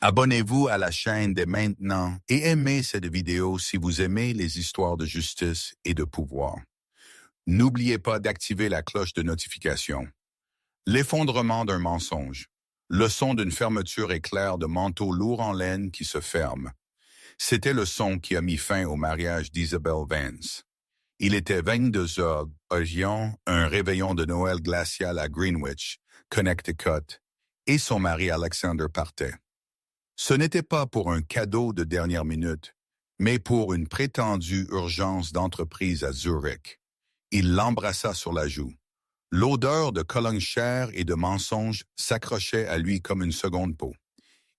Abonnez-vous à la chaîne dès maintenant et aimez cette vidéo si vous aimez les histoires de justice et de pouvoir. N'oubliez pas d'activer la cloche de notification. L'effondrement d'un mensonge. Le son d'une fermeture éclair de manteau lourd en laine qui se ferme. C'était le son qui a mis fin au mariage d'Isabel Vance. Il était 22 heures, un réveillon de Noël glacial à Greenwich, Connecticut, et son mari Alexander partait. Ce n'était pas pour un cadeau de dernière minute, mais pour une prétendue urgence d'entreprise à Zurich. Il l'embrassa sur la joue. L'odeur de cologne chère et de mensonges s'accrochait à lui comme une seconde peau.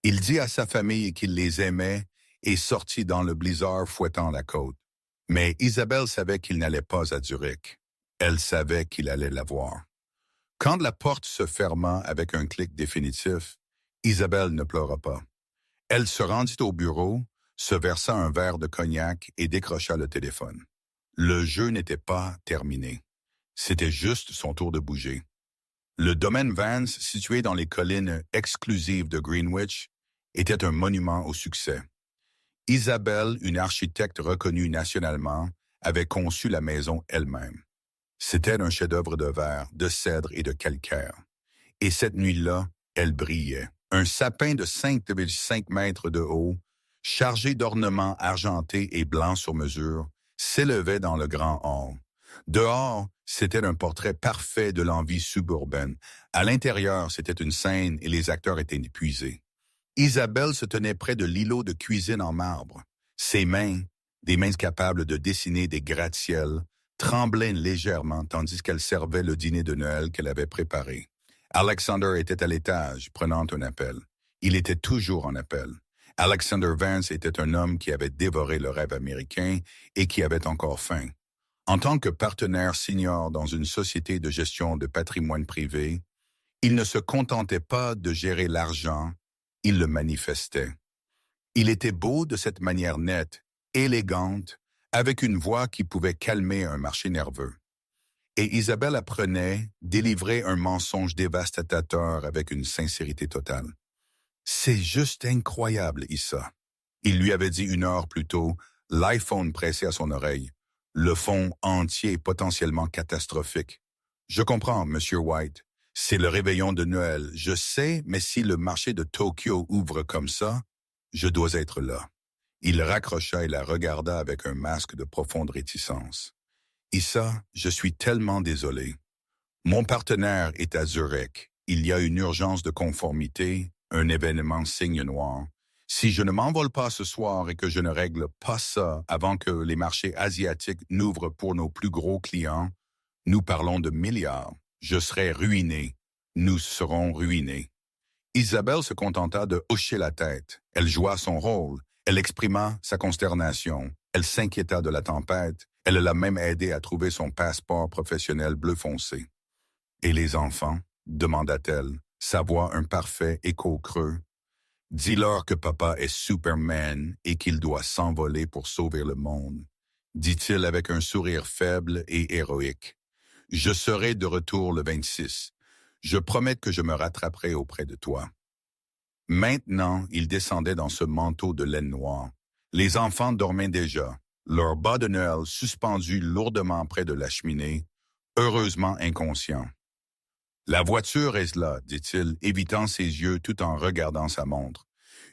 Il dit à sa famille qu'il les aimait et sortit dans le blizzard fouettant la côte. Mais Isabelle savait qu'il n'allait pas à Zurich. Elle savait qu'il allait la voir. Quand la porte se ferma avec un clic définitif, Isabelle ne pleura pas. Elle se rendit au bureau, se versa un verre de cognac et décrocha le téléphone. Le jeu n'était pas terminé. C'était juste son tour de bouger. Le domaine Vance, situé dans les collines exclusives de Greenwich, était un monument au succès. Isabelle, une architecte reconnue nationalement, avait conçu la maison elle-même. C'était un chef-d'œuvre de verre, de cèdre et de calcaire. Et cette nuit-là, elle brillait. Un sapin de 5,5 mètres de haut, chargé d'ornements argentés et blancs sur mesure, s'élevait dans le grand hall. Dehors, c'était un portrait parfait de l'envie suburbaine. À l'intérieur, c'était une scène et les acteurs étaient épuisés. Isabelle se tenait près de l'îlot de cuisine en marbre. Ses mains, des mains capables de dessiner des gratte-ciels, tremblaient légèrement tandis qu'elle servait le dîner de Noël qu'elle avait préparé. Alexander était à l'étage, prenant un appel. Il était toujours en appel. Alexander Vance était un homme qui avait dévoré le rêve américain et qui avait encore faim. En tant que partenaire senior dans une société de gestion de patrimoine privé, il ne se contentait pas de gérer l'argent, il le manifestait. Il était beau de cette manière nette, élégante, avec une voix qui pouvait calmer un marché nerveux. Et Isabelle apprenait, délivrer un mensonge dévastateur avec une sincérité totale. « C'est juste incroyable, Issa. » Il lui avait dit 1 heure plus tôt, l'iPhone pressé à son oreille. Le fond entier potentiellement catastrophique. « Je comprends, Monsieur White. C'est le réveillon de Noël. Je sais, mais si le marché de Tokyo ouvre comme ça, je dois être là. » Il raccrocha et la regarda avec un masque de profonde réticence. « Issa, je suis tellement désolé. Mon partenaire est à Zurich. Il y a une urgence de conformité, un événement signe noir. Si je ne m'envole pas ce soir et que je ne règle pas ça avant que les marchés asiatiques n'ouvrent pour nos plus gros clients, nous parlons de milliards. Je serai ruiné. Nous serons ruinés. » Isabelle se contenta de hocher la tête. Elle joua son rôle. Elle exprima sa consternation. Elle s'inquiéta de la tempête. Elle l'a même aidé à trouver son passeport professionnel bleu foncé. « Et les enfants ?» demanda-t-elle, sa voix un parfait écho creux. « Dis-leur que papa est Superman et qu'il doit s'envoler pour sauver le monde, » dit-il avec un sourire faible et héroïque. « Je serai de retour le 26. Je promets que je me rattraperai auprès de toi. » Maintenant, il descendait dans ce manteau de laine noire. Les enfants dormaient déjà, leurs bas de Noël suspendus lourdement près de la cheminée, heureusement inconscients. « La voiture est là, » dit-il, évitant ses yeux tout en regardant sa montre.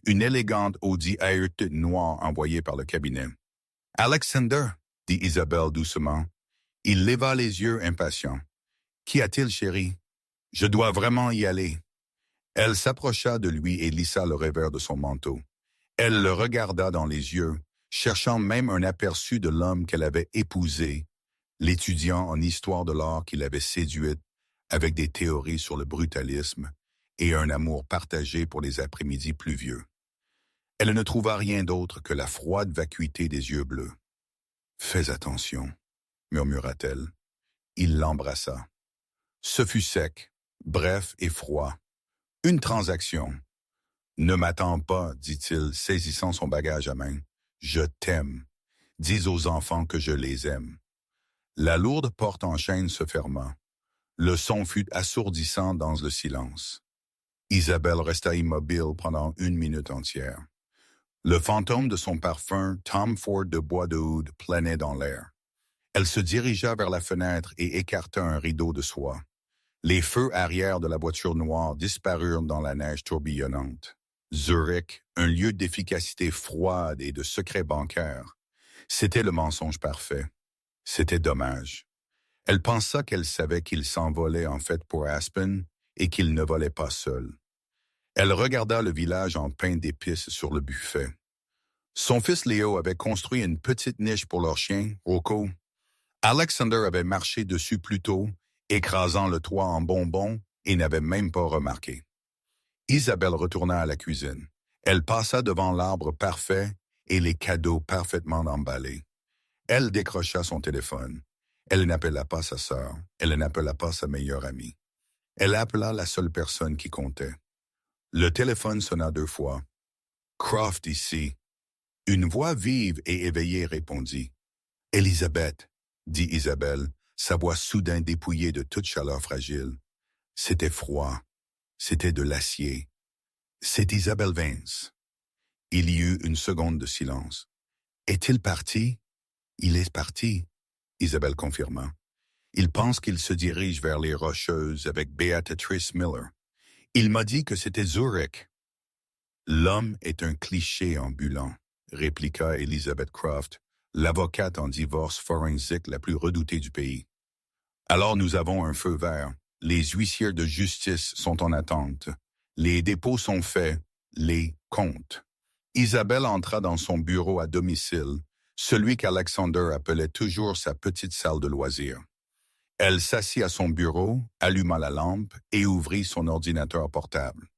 Une élégante Audi A8 noire envoyée par le cabinet. « Alexander, » dit Isabelle doucement. Il leva les yeux impatient. « Qu'y a-t-il, chérie? Je dois vraiment y aller. » Elle s'approcha de lui et lissa le revers de son manteau. Elle le regarda dans les yeux, cherchant même un aperçu de l'homme qu'elle avait épousé, l'étudiant en histoire de l'art qui l'avait séduite, avec des théories sur le brutalisme et un amour partagé pour les après-midi pluvieux. Elle ne trouva rien d'autre que la froide vacuité des yeux bleus. « Fais attention, » murmura-t-elle. Il l'embrassa. Ce fut sec, bref et froid. Une transaction. « Ne m'attends pas, » dit-il, saisissant son bagage à main. « Je t'aime. Dis aux enfants que je les aime. » La lourde porte en chêne se ferma. Le son fut assourdissant dans le silence. Isabelle resta immobile pendant 1 minute entière. Le fantôme de son parfum, Tom Ford de bois de oud, planait dans l'air. Elle se dirigea vers la fenêtre et écarta un rideau de soie. Les feux arrière de la voiture noire disparurent dans la neige tourbillonnante. Zurich, un lieu d'efficacité froide et de secret bancaire. C'était le mensonge parfait. C'était dommage. Elle pensa qu'elle savait qu'il s'envolait en fait pour Aspen et qu'il ne volait pas seul. Elle regarda le village en pain d'épices sur le buffet. Son fils Léo avait construit une petite niche pour leur chien, Rocco. Alexander avait marché dessus plus tôt, écrasant le toit en bonbons et n'avait même pas remarqué. Isabelle retourna à la cuisine. Elle passa devant l'arbre parfait et les cadeaux parfaitement emballés. Elle décrocha son téléphone. Elle n'appela pas sa sœur. Elle n'appela pas sa meilleure amie. Elle appela la seule personne qui comptait. Le téléphone sonna 2 fois. « Croft ici. » Une voix vive et éveillée répondit. « Elisabeth, » dit Isabelle, sa voix soudain dépouillée de toute chaleur fragile. C'était froid. C'était de l'acier. C'est Isabelle Vance. Il y eut une seconde de silence. Est-il parti? Il est parti, Isabelle confirma. Il pense qu'il se dirige vers les Rocheuses avec Beatrice Miller. Il m'a dit que c'était Zurich. L'homme est un cliché ambulant, répliqua Elizabeth Croft, l'avocate en divorce forensique la plus redoutée du pays. Alors nous avons un feu vert. Les huissiers de justice sont en attente. Les dépôts sont faits. Les comptes. Isabelle entra dans son bureau à domicile, celui qu'Alexander appelait toujours sa petite salle de loisirs. Elle s'assit à son bureau, alluma la lampe et ouvrit son ordinateur portable.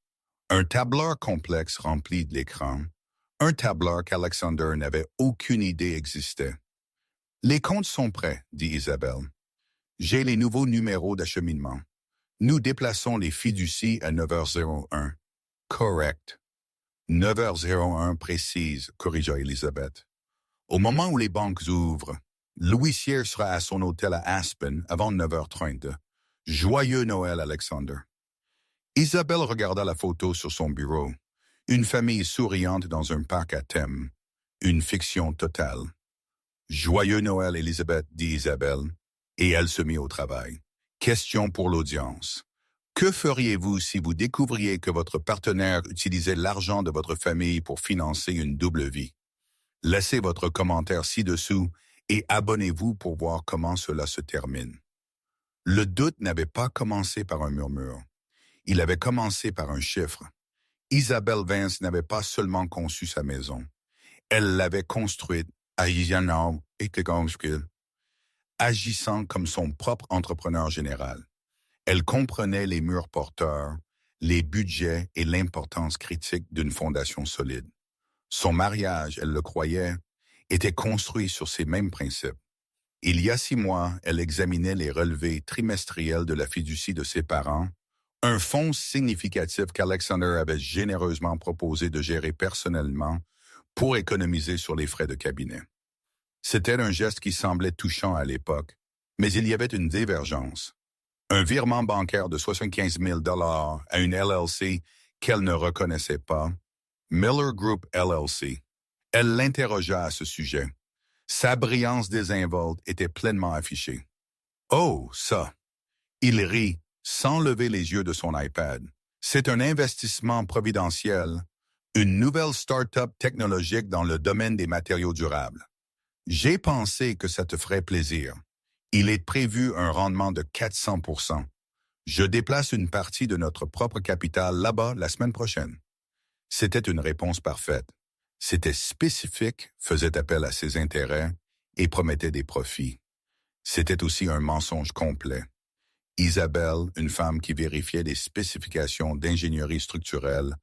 Un tableur complexe rempli de l'écran, un tableur qu'Alexander n'avait aucune idée existait. « Les comptes sont prêts, » dit Isabelle. « J'ai les nouveaux numéros d'acheminement. Nous déplaçons les fiducies à 9h01. Correct. 9h01 précise, corrigea Elisabeth. Au moment où les banques ouvrent, l'huissier sera à son hôtel à Aspen avant 9h30. Joyeux Noël, Alexander. Isabelle regarda la photo sur son bureau. Une famille souriante dans un parc à thème. Une fiction totale. Joyeux Noël, Elisabeth, dit Isabelle, et elle se mit au travail. Question pour l'audience. Que feriez-vous si vous découvriez que votre partenaire utilisait l'argent de votre famille pour financer une double vie? Laissez votre commentaire ci-dessous et abonnez-vous pour voir comment cela se termine. Le doute n'avait pas commencé par un murmure. Il avait commencé par un chiffre. Isabelle Vance n'avait pas seulement conçu sa maison. Elle l'avait construite agissant comme son propre entrepreneur général. Elle comprenait les murs porteurs, les budgets et l'importance critique d'une fondation solide. Son mariage, elle le croyait, était construit sur ces mêmes principes. Il y a 6 mois, elle examinait les relevés trimestriels de la fiducie de ses parents, un fonds significatif qu'Alexander avait généreusement proposé de gérer personnellement pour économiser sur les frais de cabinet. C'était un geste qui semblait touchant à l'époque, mais il y avait une divergence. Un virement bancaire de 75 000 $ à une LLC qu'elle ne reconnaissait pas, Miller Group LLC. Elle l'interrogea à ce sujet. Sa brillance désinvolte était pleinement affichée. « Oh, ça! » Il rit, sans lever les yeux de son iPad. « C'est un investissement providentiel, une nouvelle start-up technologique dans le domaine des matériaux durables. J'ai pensé que ça te ferait plaisir. Il est prévu un rendement de 400 %. Je déplace une partie de notre propre capital là-bas la semaine prochaine. » C'était une réponse parfaite. C'était spécifique, faisait appel à ses intérêts et promettait des profits. C'était aussi un mensonge complet. Isabelle, une femme qui vérifiait les spécifications d'ingénierie structurelle,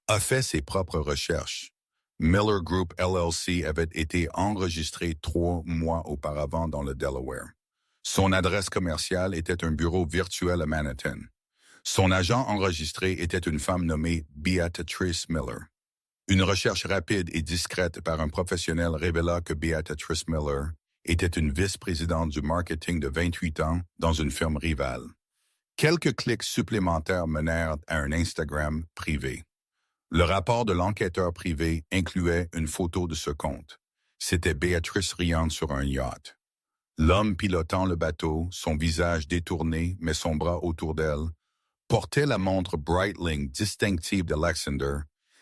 a fait ses propres recherches. Miller Group LLC avait été enregistré 3 mois auparavant dans le Delaware. Son adresse commerciale était un bureau virtuel à Manhattan. Son agent enregistré était une femme nommée Beatrice Miller. Une recherche rapide et discrète par un professionnel révéla que Beatrice Miller était une vice-présidente du marketing de 28 ans dans une firme rivale. Quelques clics supplémentaires menèrent à un Instagram privé. Le rapport de l'enquêteur privé incluait une photo de ce compte. C'était Béatrice riante sur un yacht. L'homme pilotant le bateau, son visage détourné mais son bras autour d'elle, portait la montre Breitling distinctive d'Alexander,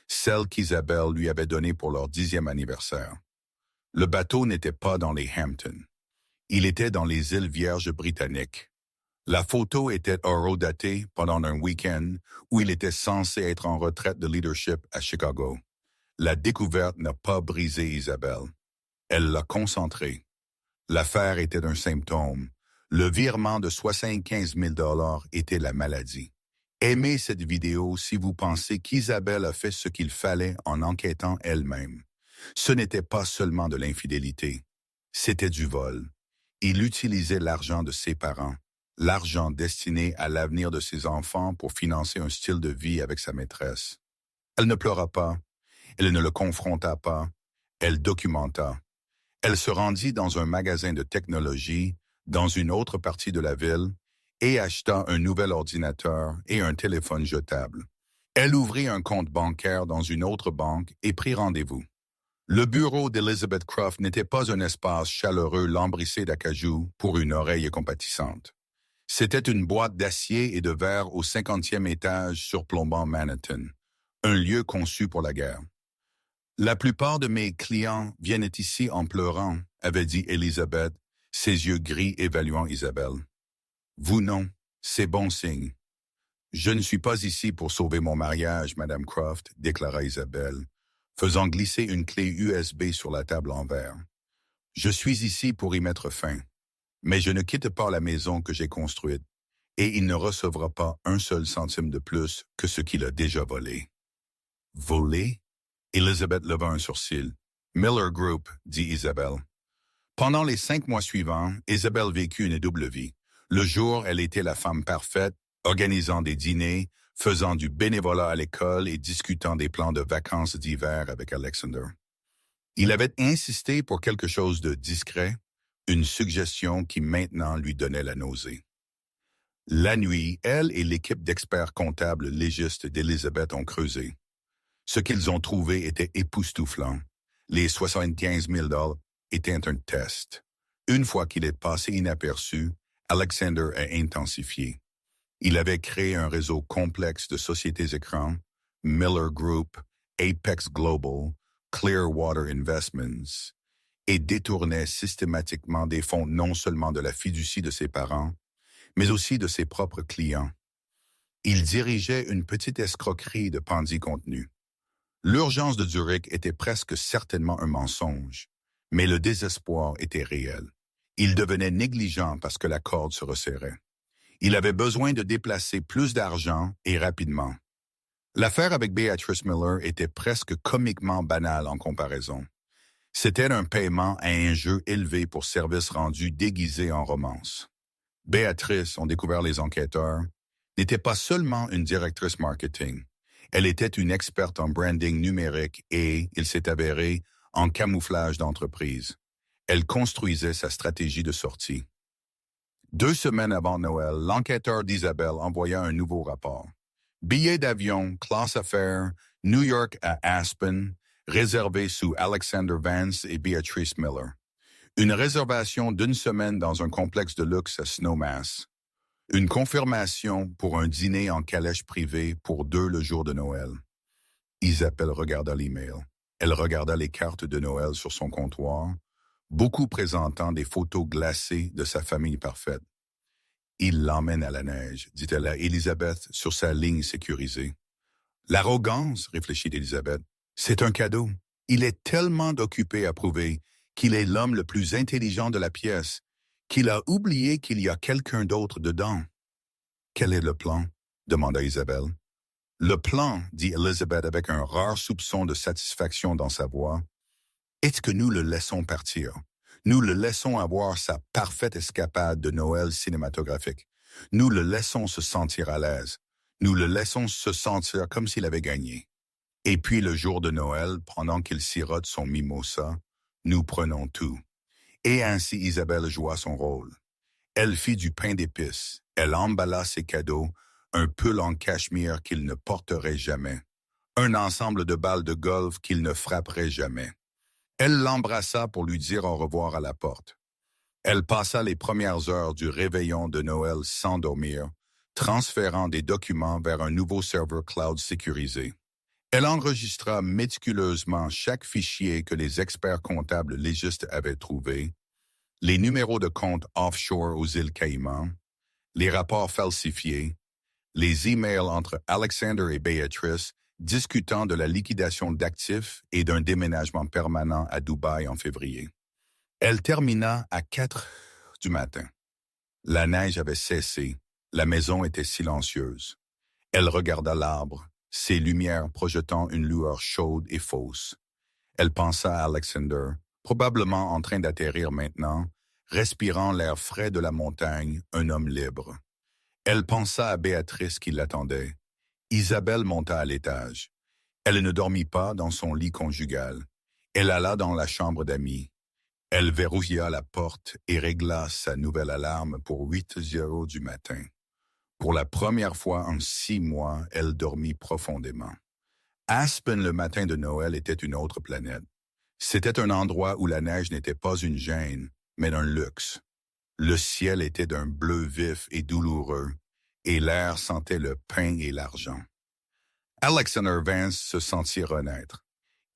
celle qu'Isabelle lui avait donnée pour leur 10e anniversaire. Le bateau n'était pas dans les Hamptons. Il était dans les îles Vierges britanniques. La photo était horodatée pendant un week-end où il était censé être en retraite de leadership à Chicago. La découverte n'a pas brisé Isabelle. Elle l'a concentrée. L'affaire était un symptôme. Le virement de 75 000 $ était la maladie. Aimez cette vidéo si vous pensez qu'Isabelle a fait ce qu'il fallait en enquêtant elle-même. Ce n'était pas seulement de l'infidélité. C'était du vol. Il utilisait l'argent de ses parents, l'argent destiné à l'avenir de ses enfants pour financer un style de vie avec sa maîtresse. Elle ne pleura pas, elle ne le confronta pas, elle documenta. Elle se rendit dans un magasin de technologie, dans une autre partie de la ville, et acheta un nouvel ordinateur et un téléphone jetable. Elle ouvrit un compte bancaire dans une autre banque et prit rendez-vous. Le bureau d'Elizabeth Croft n'était pas un espace chaleureux lambrissé d'acajou pour une oreille compatissante. C'était une boîte d'acier et de verre au 50e étage surplombant Manhattan, un lieu conçu pour la guerre. La plupart de mes clients viennent ici en pleurant, avait dit Elizabeth, ses yeux gris évaluant Isabelle. Vous non, c'est bon signe. Je ne suis pas ici pour sauver mon mariage, Madame Croft, déclara Isabelle, faisant glisser une clé USB sur la table en verre. Je suis ici pour y mettre fin, mais je ne quitte pas la maison que j'ai construite, et il ne recevra pas un seul centime de plus que ce qu'il a déjà volé. Volé? Elizabeth leva un sourcil. Miller Group, dit Isabelle. Pendant les 5 mois suivants, Isabelle vécut une double vie. Le jour, elle était la femme parfaite, organisant des dîners, faisant du bénévolat à l'école et discutant des plans de vacances d'hiver avec Alexander. Il avait insisté pour quelque chose de discret, une suggestion qui maintenant lui donnait la nausée. La nuit, elle et l'équipe d'experts comptables légistes d'Elizabeth ont creusé. Ce qu'ils ont trouvé était époustouflant. Les 75 000 $ étaient un test. Une fois qu'il est passé inaperçu, Alexander a intensifié. Il avait créé un réseau complexe de sociétés écrans, Miller Group, Apex Global, Clearwater Investments, et détournait systématiquement des fonds non seulement de la fiducie de ses parents, mais aussi de ses propres clients. Il dirigeait une petite escroquerie de pandis contenus. L'urgence de Zurich était presque certainement un mensonge, mais le désespoir était réel. Il devenait négligent parce que la corde se resserrait. Il avait besoin de déplacer plus d'argent et rapidement. L'affaire avec Beatrice Miller était presque comiquement banale en comparaison. C'était un paiement à un jeu élevé pour services rendus déguisés en romance. Béatrice, ont découvert les enquêteurs, n'était pas seulement une directrice marketing. Elle était une experte en branding numérique et, il s'est avéré, en camouflage d'entreprise. Elle construisait sa stratégie de sortie. 2 semaines avant Noël, l'enquêteur d'Isabelle envoya un nouveau rapport. Billet d'avion, classe affaires, New York à Aspen, réservé sous Alexander Vance et Beatrice Miller. Une réservation d'1 semaine dans un complexe de luxe à Snowmass. Une confirmation pour un dîner en calèche privée pour 2 le jour de Noël. Isabelle regarda l'email. Elle regarda les cartes de Noël sur son comptoir, beaucoup présentant des photos glacées de sa famille parfaite. Il l'emmène à la neige, dit-elle à Elizabeth sur sa ligne sécurisée. L'arrogance, réfléchit Elizabeth, c'est un cadeau. Il est tellement occupé à prouver qu'il est l'homme le plus intelligent de la pièce, qu'il a oublié qu'il y a quelqu'un d'autre dedans. Quel est le plan? Demanda Isabelle. Le plan, dit Elizabeth avec un rare soupçon de satisfaction dans sa voix, est que nous le laissons partir. Nous le laissons avoir sa parfaite escapade de Noël cinématographique. Nous le laissons se sentir à l'aise. Nous le laissons se sentir comme s'il avait gagné. Et puis le jour de Noël, pendant qu'il sirote son mimosa, nous prenons tout. Et ainsi Isabelle joua son rôle. Elle fit du pain d'épices. Elle emballa ses cadeaux, un pull en cachemire qu'il ne porterait jamais, un ensemble de balles de golf qu'il ne frapperait jamais. Elle l'embrassa pour lui dire au revoir à la porte. Elle passa les premières heures du réveillon de Noël sans dormir, transférant des documents vers un nouveau serveur cloud sécurisé. Elle enregistra méticuleusement chaque fichier que les experts comptables légistes avaient trouvé, les numéros de compte offshore aux îles Caïmans, les rapports falsifiés, les emails entre Alexander et Béatrice discutant de la liquidation d'actifs et d'un déménagement permanent à Dubaï en février. Elle termina à 4 heures du matin. La neige avait cessé, la maison était silencieuse. Elle regarda l'arbre, ses lumières projetant une lueur chaude et fausse. Elle pensa à Alexander, probablement en train d'atterrir maintenant, respirant l'air frais de la montagne, un homme libre. Elle pensa à Béatrice qui l'attendait. Isabelle monta à l'étage. Elle ne dormit pas dans son lit conjugal. Elle alla dans la chambre d'amis. Elle verrouilla la porte et régla sa nouvelle alarme pour 8 heures du matin. Pour la première fois en 6 mois, elle dormit profondément. Aspen le matin de Noël était une autre planète. C'était un endroit où la neige n'était pas une gêne, mais un luxe. Le ciel était d'un bleu vif et douloureux, et l'air sentait le pain et l'argent. Alexander Vance se sentit renaître.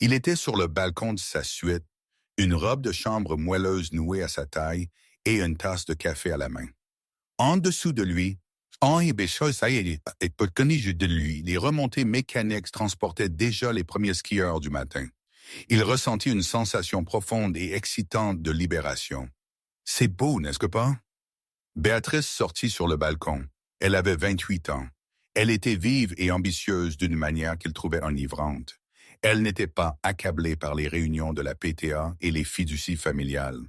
Il était sur le balcon de sa suite, une robe de chambre moelleuse nouée à sa taille et une tasse de café à la main. En dessous de lui, les remontées mécaniques transportaient déjà les premiers skieurs du matin. Il ressentit une sensation profonde et excitante de libération. C'est beau, n'est-ce pas? Béatrice sortit sur le balcon. Elle avait 28 ans. Elle était vive et ambitieuse d'une manière qu'il trouvait enivrante. Elle n'était pas accablée par les réunions de la PTA et les fiducies familiales.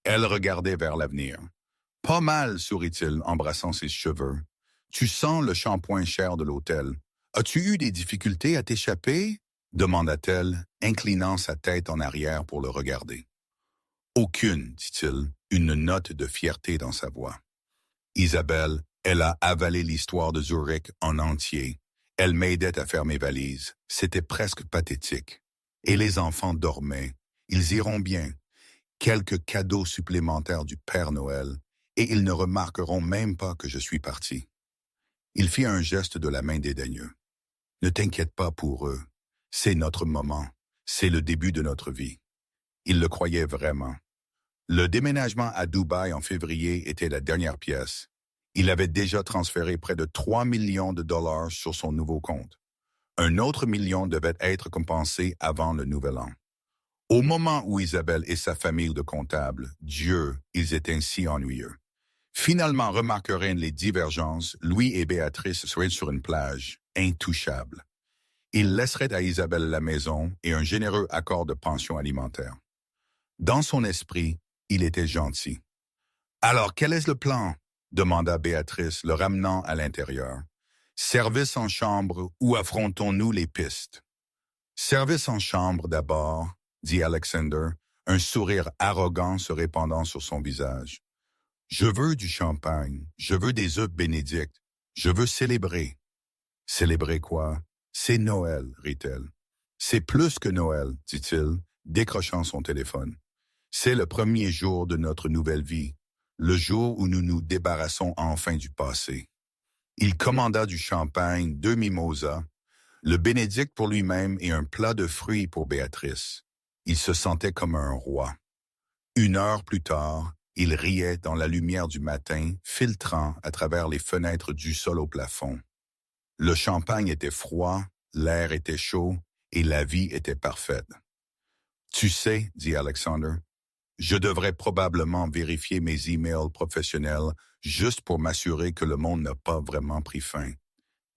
Elle regardait vers l'avenir. « Pas mal, sourit-il, embrassant ses cheveux. Tu sens le shampoing cher de l'hôtel. As-tu eu des difficultés à t'échapper? Demanda-t-elle, inclinant sa tête en arrière pour le regarder. Aucune, dit-il, une note de fierté dans sa voix. Isabelle, elle a avalé l'histoire de Zurich en entier. Elle m'aidait à faire mes valises. C'était presque pathétique. Et les enfants dormaient. Ils iront bien. Quelques cadeaux supplémentaires du Père Noël, et ils ne remarqueront même pas que je suis parti. Il fit un geste de la main dédaigneux. Ne t'inquiète pas pour eux. C'est notre moment. C'est le début de notre vie. Il le croyait vraiment. Le déménagement à Dubaï en février était la dernière pièce. Il avait déjà transféré près de 3 millions de dollars sur son nouveau compte. Un autre million devait être compensé avant le nouvel an. Au moment où Isabelle et sa famille de comptables, Dieu, ils étaient si ennuyeux. Finalement remarqueraient les divergences, Louis et Béatrice seraient sur une plage, intouchables. Ils laisseraient à Isabelle la maison et un généreux accord de pension alimentaire. Dans son esprit, il était gentil. « Alors, quel est le plan ?» demanda Béatrice, le ramenant à l'intérieur. « Service en chambre ou affrontons-nous les pistes ?»« Service en chambre d'abord, » dit Alexander, un sourire arrogant se répandant sur son visage. « Je veux du champagne, je veux des œufs bénédicts, je veux célébrer. »« Célébrer quoi? C'est Noël, rit-elle. »« C'est plus que Noël, dit-il, décrochant son téléphone. C'est le premier jour de notre nouvelle vie, le jour où nous nous débarrassons enfin du passé. » Il commanda du champagne, 2 mimosas, le bénédict pour lui-même et un plat de fruits pour Béatrice. Il se sentait comme un roi. 1 heure plus tard, il riait dans la lumière du matin, filtrant à travers les fenêtres du sol au plafond. Le champagne était froid, l'air était chaud et la vie était parfaite. « Tu sais, dit Alexander, je devrais probablement vérifier mes emails professionnels juste pour m'assurer que le monde n'a pas vraiment pris fin.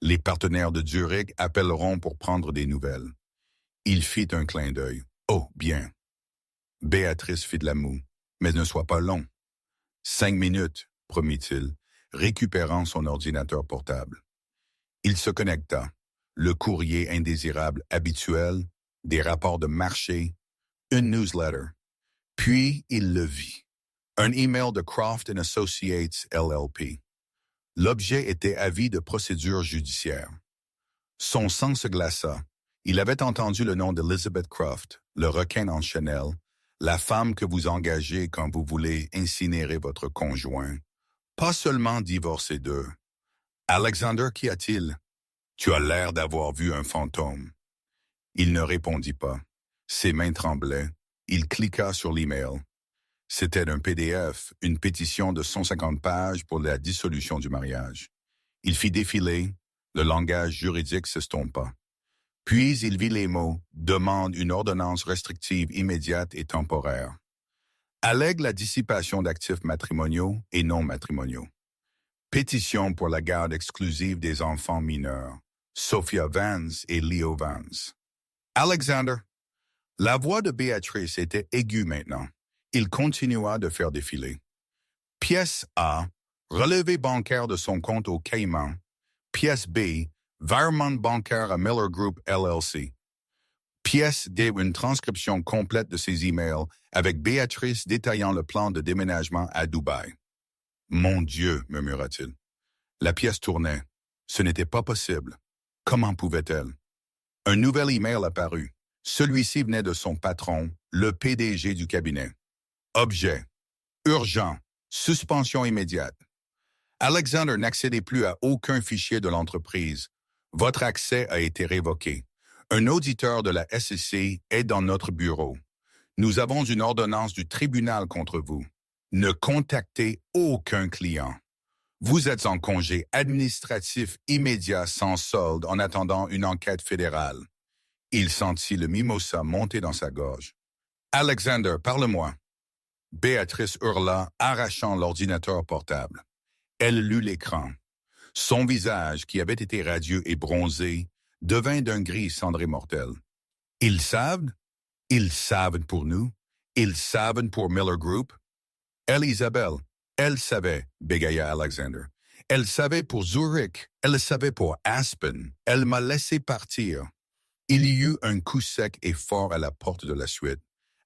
Les partenaires de Zurich appelleront pour prendre des nouvelles. » Il fit un clin d'œil. « Oh, bien. » Béatrice fit de la moue. « Mais ne sois pas long. »« 5 minutes, promit-il, récupérant son ordinateur portable. Il se connecta. Le courrier indésirable habituel, des rapports de marché, une newsletter. Puis il le vit. Un email de Croft & Associates LLP. L'objet était avis de procédure judiciaire. Son sang se glaça. Il avait entendu le nom d'Elizabeth Croft, le requin en Chanel, la femme que vous engagez quand vous voulez incinérer votre conjoint. Pas seulement divorcer d'eux. Alexander, qu'y a-t-il? Tu as l'air d'avoir vu un fantôme. Il ne répondit pas. Ses mains tremblaient. Il cliqua sur l'email. C'était un PDF, une pétition de 150 pages pour la dissolution du mariage. Il fit défiler, le langage juridique s'estompa. Puis il vit les mots « demande une ordonnance restrictive immédiate et temporaire ». Allègue la dissipation d'actifs matrimoniaux et non matrimoniaux. Pétition pour la garde exclusive des enfants mineurs. Sophia Vance et Leo Vance. Alexander. La voix de Béatrice était aiguë maintenant. Il continua de faire défiler. Pièce A. Relevé bancaire de son compte au Caïman. Pièce B. Virement bancaire à Miller Group LLC. Pièce D. Une transcription complète de ses emails avec Béatrice détaillant le plan de déménagement à Dubaï. Mon Dieu, murmura-t-il. La pièce tournait. Ce n'était pas possible. Comment pouvait-elle? Un nouvel email apparut. Celui-ci venait de son patron, le PDG du cabinet. Objet. Urgent. Suspension immédiate. Alexander n'accédait plus à aucun fichier de l'entreprise. Votre accès a été révoqué. Un auditeur de la SEC est dans notre bureau. Nous avons une ordonnance du tribunal contre vous. Ne contactez aucun client. Vous êtes en congé administratif immédiat sans solde en attendant une enquête fédérale. Il sentit le mimosa monter dans sa gorge. Alexander, parle-moi. Béatrice hurla, arrachant l'ordinateur portable. Elle lut l'écran. Son visage, qui avait été radieux et bronzé, devint d'un gris cendré mortel. Ils savent? Ils savent pour nous? Ils savent pour Miller Group? Elle, Isabelle, elle savait, bégaya Alexander. Elle savait pour Zurich, elle savait pour Aspen. Elle m'a laissé partir. Il y eut un coup sec et fort à la porte de la suite.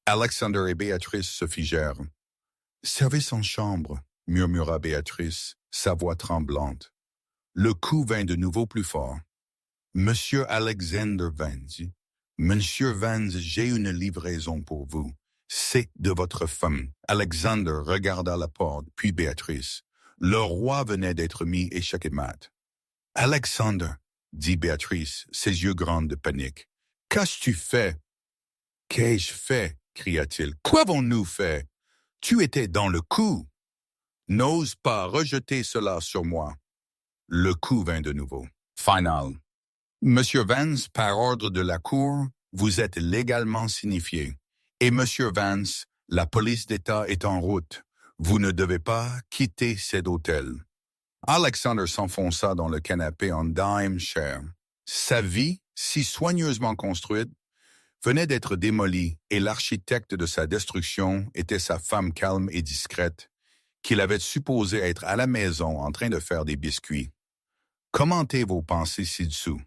Alexander et Béatrice se figèrent. « Service en chambre », murmura Béatrice, sa voix tremblante. Le coup vint de nouveau plus fort. « Monsieur Alexander Vance, Monsieur Vance, j'ai une livraison pour vous. C'est de votre femme. » Alexander regarda la porte, puis Béatrice. Le roi venait d'être mis échec et mat. « Alexander, » dit Béatrice, ses yeux grands de panique. « Qu'as-tu fait? »« Qu'ai-je fait? » cria-t-il. « Qu'avons-nous fait? Tu étais dans le coup. N'ose pas rejeter cela sur moi. » Le coup vint de nouveau. Final. Monsieur Vance, par ordre de la Cour, vous êtes légalement signifié. Et Monsieur Vance, la police d'État est en route. Vous ne devez pas quitter cet hôtel. Alexander s'enfonça dans le canapé en dime chair. Sa vie, si soigneusement construite, venait d'être démolie et l'architecte de sa destruction était sa femme calme et discrète, qu'il avait supposée être à la maison en train de faire des biscuits. Commentez vos pensées ci-dessous.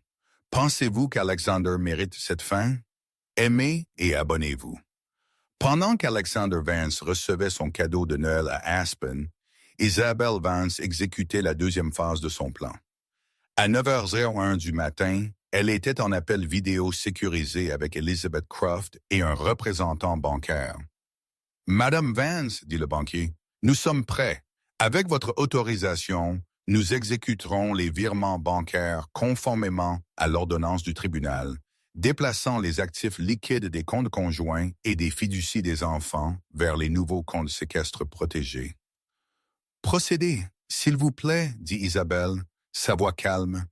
Pensez-vous qu'Alexander mérite cette fin? Aimez et abonnez-vous. Pendant qu'Alexander Vance recevait son cadeau de Noël à Aspen, Isabelle Vance exécutait la deuxième phase de son plan. À 9h01 du matin, elle était en appel vidéo sécurisé avec Elizabeth Croft et un représentant bancaire. « Madame Vance, dit le banquier, nous sommes prêts. Avec votre autorisation, nous exécuterons les virements bancaires conformément à l'ordonnance du tribunal, déplaçant les actifs liquides des comptes conjoints et des fiducies des enfants vers les nouveaux comptes séquestres protégés. »« Procédez, s'il vous plaît, dit Isabelle, sa voix calme. »«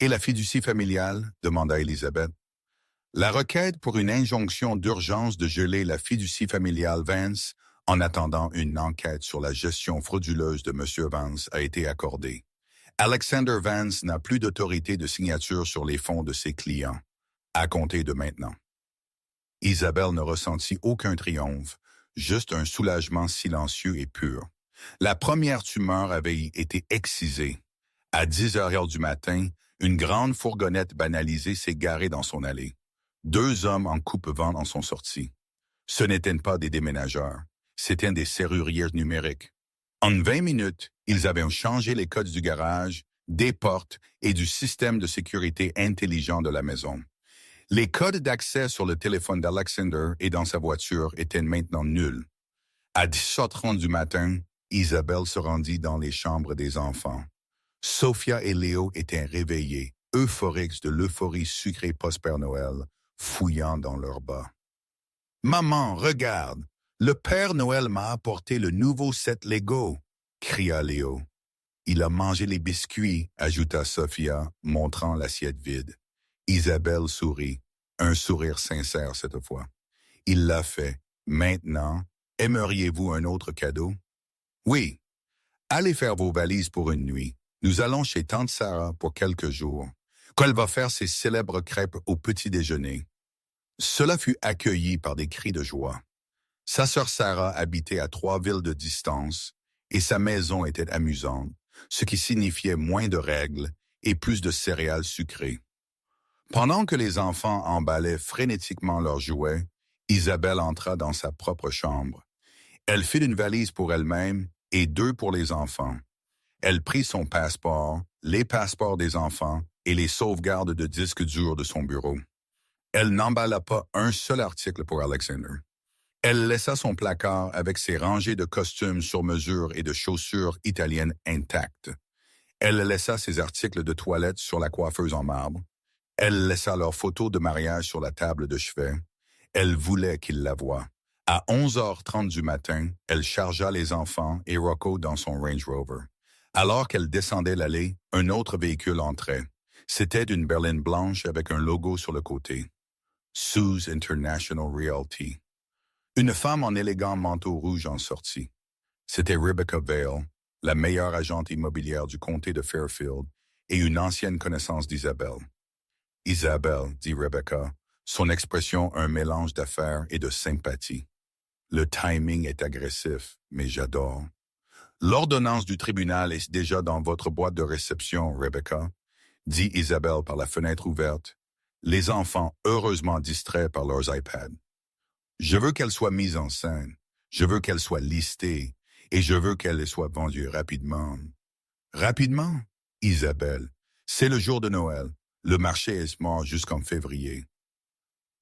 Et la fiducie familiale ?» demanda Elisabeth. « La requête pour une injonction d'urgence de geler la fiducie familiale Vance en attendant une enquête sur la gestion frauduleuse de M. Vance a été accordée. Alexander Vance n'a plus d'autorité de signature sur les fonds de ses clients, à compter de maintenant. » Isabelle ne ressentit aucun triomphe, juste un soulagement silencieux et pur. La première tumeur avait été excisée. À 10h du matin, une grande fourgonnette banalisée s'est garée dans son allée. 2 hommes en coupe-vent en sont sortis. Ce n'étaient pas des déménageurs. C'étaient des serruriers numériques. En 20 minutes, ils avaient changé les codes du garage, des portes et du système de sécurité intelligent de la maison. Les codes d'accès sur le téléphone d'Alexander et dans sa voiture étaient maintenant nuls. À 10h30 du matin, Isabelle se rendit dans les chambres des enfants. Sophia et Léo étaient réveillés, euphoriques de l'euphorie sucrée post-Père Noël, fouillant dans leurs bas. « Maman, regarde! Le Père Noël m'a apporté le nouveau set Lego! » cria Léo. « Il a mangé les biscuits, » ajouta Sophia, montrant l'assiette vide. Isabelle sourit, un sourire sincère cette fois. « Il l'a fait. Maintenant, aimeriez-vous un autre cadeau? »« Oui. Allez faire vos valises pour une nuit. Nous allons chez Tante Sarah pour quelques jours, qu'elle va faire ses célèbres crêpes au petit déjeuner. » Cela fut accueilli par des cris de joie. Sa sœur Sarah habitait à 3 villes de distance et sa maison était amusante, ce qui signifiait moins de règles et plus de céréales sucrées. Pendant que les enfants emballaient frénétiquement leurs jouets, Isabelle entra dans sa propre chambre. Elle fit une valise pour elle-même et 2 pour les enfants. Elle prit son passeport, les passeports des enfants et les sauvegardes de disques durs de son bureau. Elle n'emballa pas un seul article pour Alexander. Elle laissa son placard avec ses rangées de costumes sur mesure et de chaussures italiennes intactes. Elle laissa ses articles de toilette sur la coiffeuse en marbre. Elle laissa leurs photos de mariage sur la table de chevet. Elle voulait qu'il la voie. À 11h30 du matin, elle chargea les enfants et Rocco dans son Range Rover. Alors qu'elle descendait l'allée, un autre véhicule entrait. C'était une berline blanche avec un logo sur le côté. Suze International Realty. Une femme en élégant manteau rouge en sortit. C'était Rebecca Vale, la meilleure agente immobilière du comté de Fairfield et une ancienne connaissance d'Isabelle. « Isabelle, » dit Rebecca, son expression un mélange d'affaires et de sympathie. « Le timing est agressif, mais j'adore. » « L'ordonnance du tribunal est déjà dans votre boîte de réception, Rebecca, » dit Isabelle par la fenêtre ouverte, les enfants heureusement distraits par leurs iPads. « Je veux qu'elle soit mise en scène, je veux qu'elle soit listée, et je veux qu'elle soit vendue rapidement. »« Rapidement, Isabelle, c'est le jour de Noël, le marché est mort jusqu'en février. »«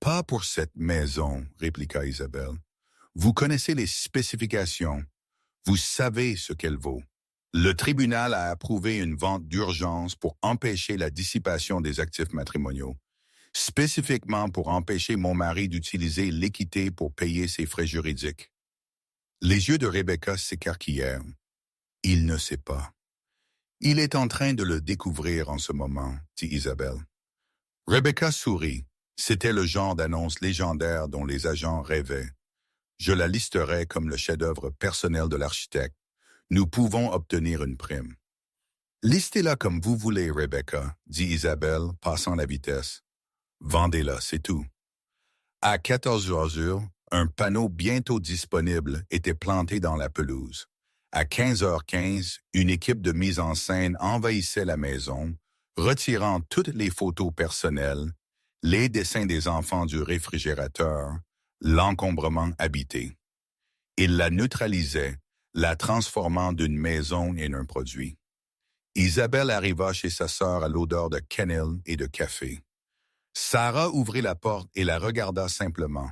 Pas pour cette maison, » répliqua Isabelle. « Vous connaissez les spécifications. Vous savez ce qu'elle vaut. Le tribunal a approuvé une vente d'urgence pour empêcher la dissipation des actifs matrimoniaux, spécifiquement pour empêcher mon mari d'utiliser l'équité pour payer ses frais juridiques. » Les yeux de Rebecca s'écarquillèrent. Il ne sait pas. Il est en train de le découvrir en ce moment, dit Isabelle. Rebecca sourit. C'était le genre d'annonce légendaire dont les agents rêvaient. Je la listerai comme le chef-d'œuvre personnel de l'architecte. Nous pouvons obtenir une prime. Listez-la comme vous voulez, Rebecca, dit Isabelle, passant la vitesse. Vendez-la, c'est tout. À 14h, un panneau bientôt disponible était planté dans la pelouse. À 15h15, une équipe de mise en scène envahissait la maison, retirant toutes les photos personnelles, les dessins des enfants du réfrigérateur, l'encombrement habité. Il la neutralisait, la transformant d'une maison en un produit. Isabelle arriva chez sa sœur à l'odeur de cannelle et de café. Sarah ouvrit la porte et la regarda simplement.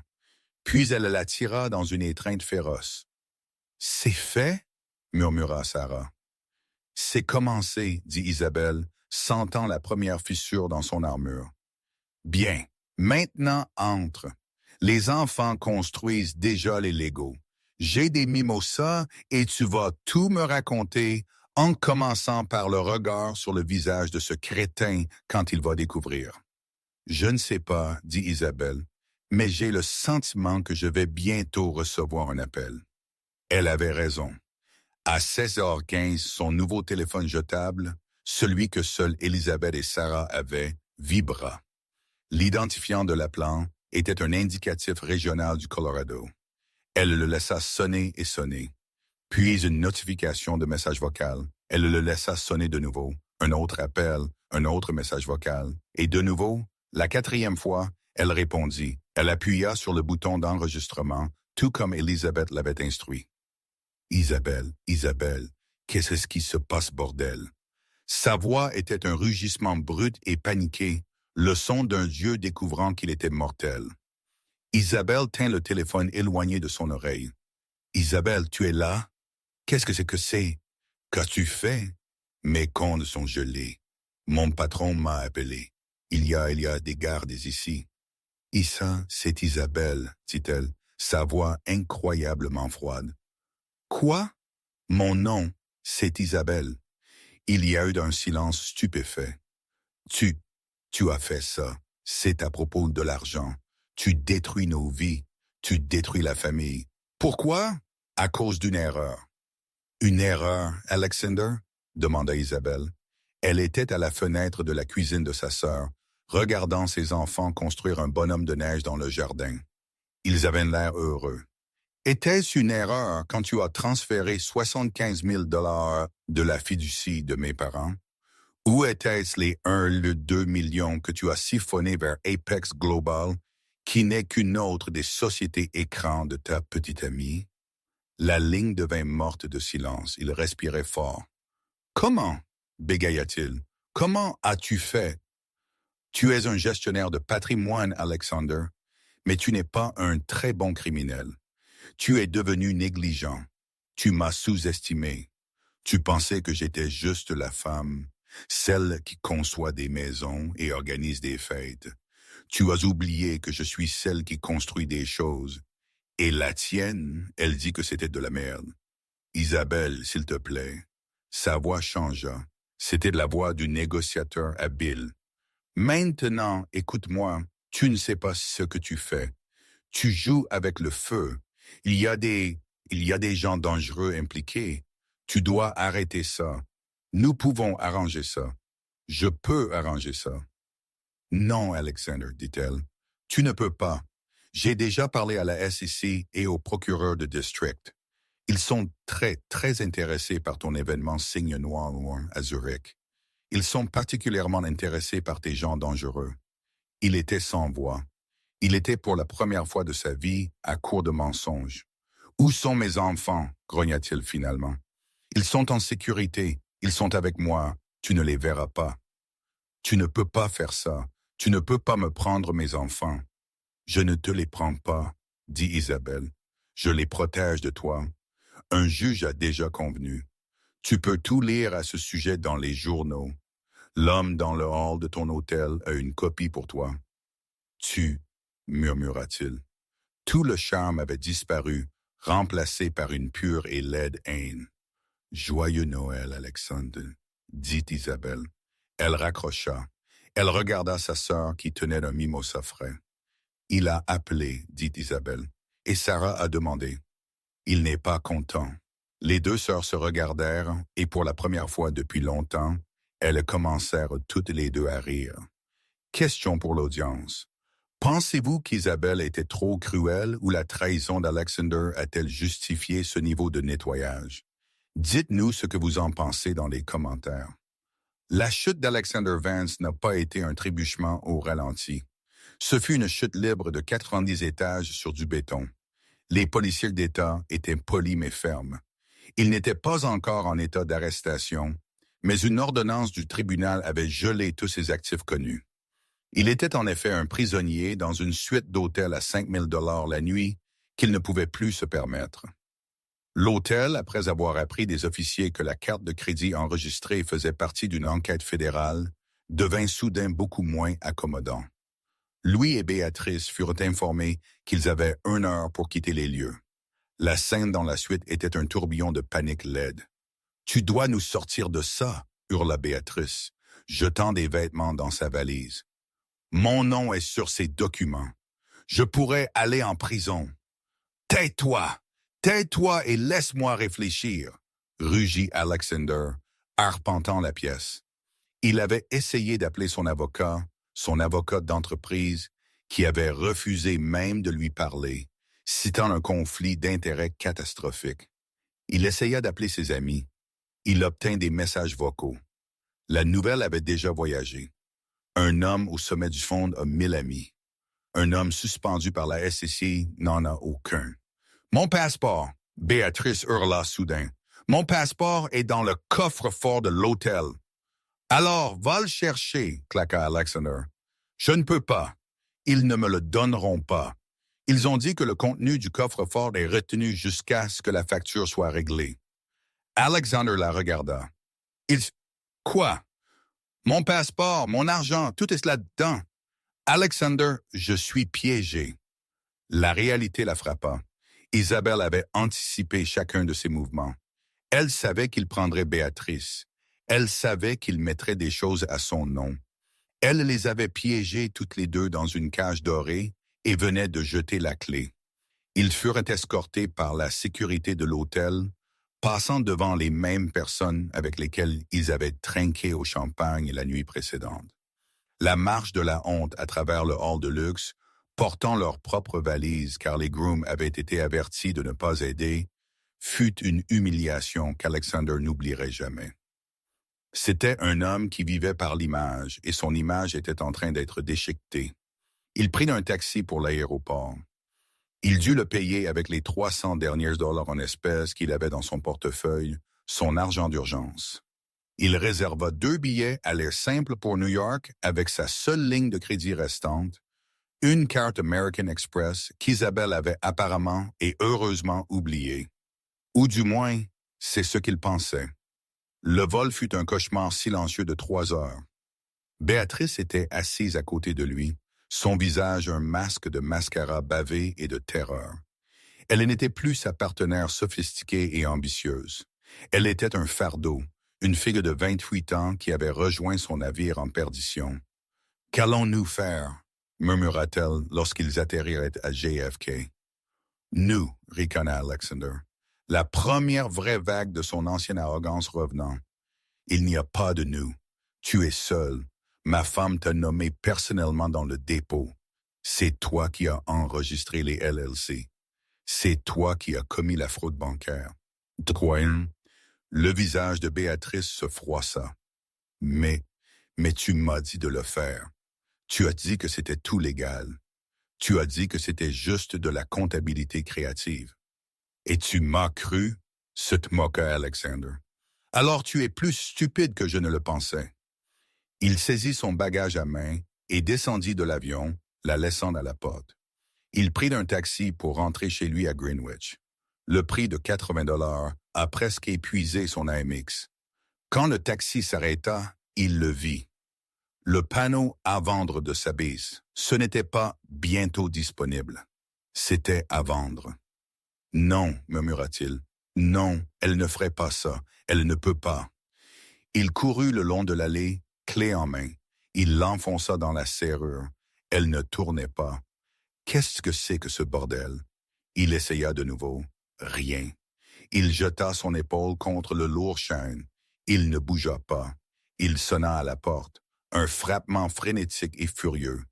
Puis elle la tira dans une étreinte féroce. « C'est fait ?» murmura Sarah. « C'est commencé, » dit Isabelle, sentant la première fissure dans son armure. « Bien, maintenant entre. Les enfants construisent déjà les Legos. J'ai des mimosas et tu vas tout me raconter en commençant par le regard sur le visage de ce crétin quand il va découvrir. »« Je ne sais pas, » dit Isabelle, « mais j'ai le sentiment que je vais bientôt recevoir un appel. » Elle avait raison. À 16h15, son nouveau téléphone jetable, celui que seuls Elisabeth et Sarah avaient, vibra. L'identifiant de l'appelant était un indicatif régional du Colorado. Elle le laissa sonner et sonner. Puis une notification de message vocal. Elle le laissa sonner de nouveau. Un autre appel, un autre message vocal. Et de nouveau, la 4e fois, elle répondit. Elle appuya sur le bouton d'enregistrement, tout comme Elisabeth l'avait instruit. Isabelle, Isabelle, qu'est-ce qui se passe, bordel? Sa voix était un rugissement brut et paniqué, le son d'un dieu découvrant qu'il était mortel. Isabelle tint le téléphone éloigné de son oreille. Isabelle, tu es là? Qu'est-ce que c'est que c'est? Qu'as-tu fait? Mes comptes sont gelés. Mon patron m'a appelé. Il y a des gardes ici. Issa, c'est Isabelle, dit-elle, sa voix incroyablement froide. Quoi? Mon nom, c'est Isabelle. Il y a eu un silence stupéfait. Tu as fait ça. C'est à propos de l'argent. Tu détruis nos vies. Tu détruis la famille. Pourquoi? À cause d'une erreur. Une erreur, Alexander? Demanda Isabelle. Elle était à la fenêtre de la cuisine de sa sœur, regardant ses enfants construire un bonhomme de neige dans le jardin. Ils avaient l'air heureux. Était-ce une erreur quand tu as transféré 75 000 $ de la fiducie de mes parents? Ou était-ce les 2 millions que tu as siphonnés vers Apex Global, qui n'est qu'une autre des sociétés écrans de ta petite amie? La ligne devint morte de silence. Il respirait fort. Comment? Bégaya-t-il. Comment as-tu fait? Tu es un gestionnaire de patrimoine, Alexander, mais tu n'es pas un très bon criminel. Tu es devenu négligent. Tu m'as sous-estimé. Tu pensais que j'étais juste la femme, celle qui conçoit des maisons et organise des fêtes. Tu as oublié que je suis celle qui construit des choses. Et la tienne, elle dit que c'était de la merde. Isabelle, s'il te plaît. Sa voix changea. C'était la voix du négociateur habile. Maintenant, écoute-moi, tu ne sais pas ce que tu fais. Tu joues avec le feu. Il y a des gens dangereux impliqués. Tu dois arrêter ça. Nous pouvons arranger ça. Je peux arranger ça. Non, Alexander, dit-elle. Tu ne peux pas. J'ai déjà parlé à la SEC et au procureur de district. Ils sont très, très intéressés par ton événement Signe Noir à Zurich. Ils sont particulièrement intéressés par tes gens dangereux. Il était sans voix. Il était pour la première fois de sa vie à court de mensonges. Où sont mes enfants? Grogna-t-il finalement. Ils sont en sécurité. Ils sont avec moi. Tu ne les verras pas. Tu ne peux pas faire ça. Tu ne peux pas me prendre mes enfants. Je ne te les prends pas, dit Isabelle. Je les protège de toi. Un juge a déjà convenu. Tu peux tout lire à ce sujet dans les journaux. L'homme dans le hall de ton hôtel a une copie pour toi. Tu, murmura-t-il. Tout le charme avait disparu, remplacé par une pure et laide haine. Joyeux Noël, Alexandre, dit Isabelle. Elle raccrocha. Elle regarda sa sœur qui tenait un mimosa frais. Il a appelé, dit Isabelle, et Sarah a demandé. Il n'est pas content. Les deux sœurs se regardèrent, et pour la première fois depuis longtemps, elles commencèrent toutes les deux à rire. Question pour l'audience. Pensez-vous qu'Isabelle était trop cruelle ou la trahison d'Alexander a-t-elle justifié ce niveau de nettoyage? Dites-nous ce que vous en pensez dans les commentaires. La chute d'Alexander Vance n'a pas été un trébuchement au ralenti. Ce fut une chute libre de 90 étages sur du béton. Les policiers d'État étaient polis mais fermes. Ils n'étaient pas encore en état d'arrestation, mais une ordonnance du tribunal avait gelé tous ses actifs connus. Il était en effet un prisonnier dans une suite d'hôtels à 5 000 $ la nuit qu'il ne pouvait plus se permettre. L'hôtel, après avoir appris des officiers que la carte de crédit enregistrée faisait partie d'une enquête fédérale, devint soudain beaucoup moins accommodant. Louis et Béatrice furent informés qu'ils avaient 1 heure pour quitter les lieux. La scène dans la suite était un tourbillon de panique laide. « Tu dois nous sortir de ça !» hurla Béatrice, jetant des vêtements dans sa valise. « Mon nom est sur ces documents. Je pourrais aller en prison. »« Tais-toi! Tais-toi et laisse-moi réfléchir !» rugit Alexander, arpentant la pièce. Il avait essayé d'appeler son avocat d'entreprise, qui avait refusé même de lui parler, citant un conflit d'intérêts catastrophique. Il essaya d'appeler ses amis. Il obtint des messages vocaux. La nouvelle avait déjà voyagé. Un homme au sommet du Fonds a 1000 amis. Un homme suspendu par la SEC n'en a aucun. Mon passeport! Béatrice hurla soudain. Mon passeport est dans le coffre-fort de l'hôtel. Alors, va le chercher, claqua Alexander. Je ne peux pas. Ils ne me le donneront pas. Ils ont dit que le contenu du coffre-fort est retenu jusqu'à ce que la facture soit réglée. Alexander la regarda. Quoi? Mon passeport, mon argent, tout est là-dedans. Alexander, je suis piégé. La réalité la frappa. Isabelle avait anticipé chacun de ses mouvements. Elle savait qu'il prendrait Béatrice. Elle savait qu'il mettrait des choses à son nom. Elle les avait piégés toutes les deux dans une cage dorée et venait de jeter la clé. Ils furent escortés par la sécurité de l'hôtel, passant devant les mêmes personnes avec lesquelles ils avaient trinqué au champagne la nuit précédente. La marche de la honte à travers le hall de luxe, portant leurs propres valises car les grooms avaient été avertis de ne pas aider, fut une humiliation qu'Alexander n'oublierait jamais. C'était un homme qui vivait par l'image et son image était en train d'être déchiquetée. Il prit un taxi pour l'aéroport. Il dut le payer avec les 300 derniers dollars en espèces qu'il avait dans son portefeuille, son argent d'urgence. Il réserva 2 billets à l'air simple pour New York avec sa seule ligne de crédit restante, une carte American Express qu'Isabelle avait apparemment et heureusement oubliée. Ou du moins, c'est ce qu'il pensait. Le vol fut un cauchemar silencieux de 3 heures. Béatrice était assise à côté de lui, son visage un masque de mascara bavé et de terreur. Elle n'était plus sa partenaire sophistiquée et ambitieuse. Elle était un fardeau, une fille de 28 ans qui avait rejoint son navire en perdition. « Qu'allons-nous faire ?» murmura-t-elle lorsqu'ils atterrirent à JFK. « Nous » ricana Alexander. La première vraie vague de son ancienne arrogance revenant. « Il n'y a pas de nous. Tu es seul. Ma femme t'a nommé personnellement dans le dépôt. C'est toi qui as enregistré les LLC. C'est toi qui as commis la fraude bancaire. » Le visage de Béatrice se froissa. Mais tu m'as dit de le faire. Tu as dit que c'était tout légal. Tu as dit que c'était juste de la comptabilité créative. Et tu m'as cru, se moqua Alexander. Alors tu es plus stupide que je ne le pensais. Il saisit son bagage à main et descendit de l'avion, la laissant à la porte. Il prit un taxi pour rentrer chez lui à Greenwich. Le prix de 80 $ a presque épuisé son AMX. Quand le taxi s'arrêta, il le vit. Le panneau à vendre de sa base, ce n'était pas bientôt disponible. C'était à vendre. Non, murmura-t-il. Non, elle ne ferait pas ça. Elle ne peut pas. Il courut le long de l'allée, clé en main. Il l'enfonça dans la serrure. Elle ne tournait pas. Qu'est-ce que c'est que ce bordel? Il essaya de nouveau. Rien. Il jeta son épaule contre le lourd chêne. Il ne bougea pas. Il sonna à la porte. Un frappement frénétique et furieux.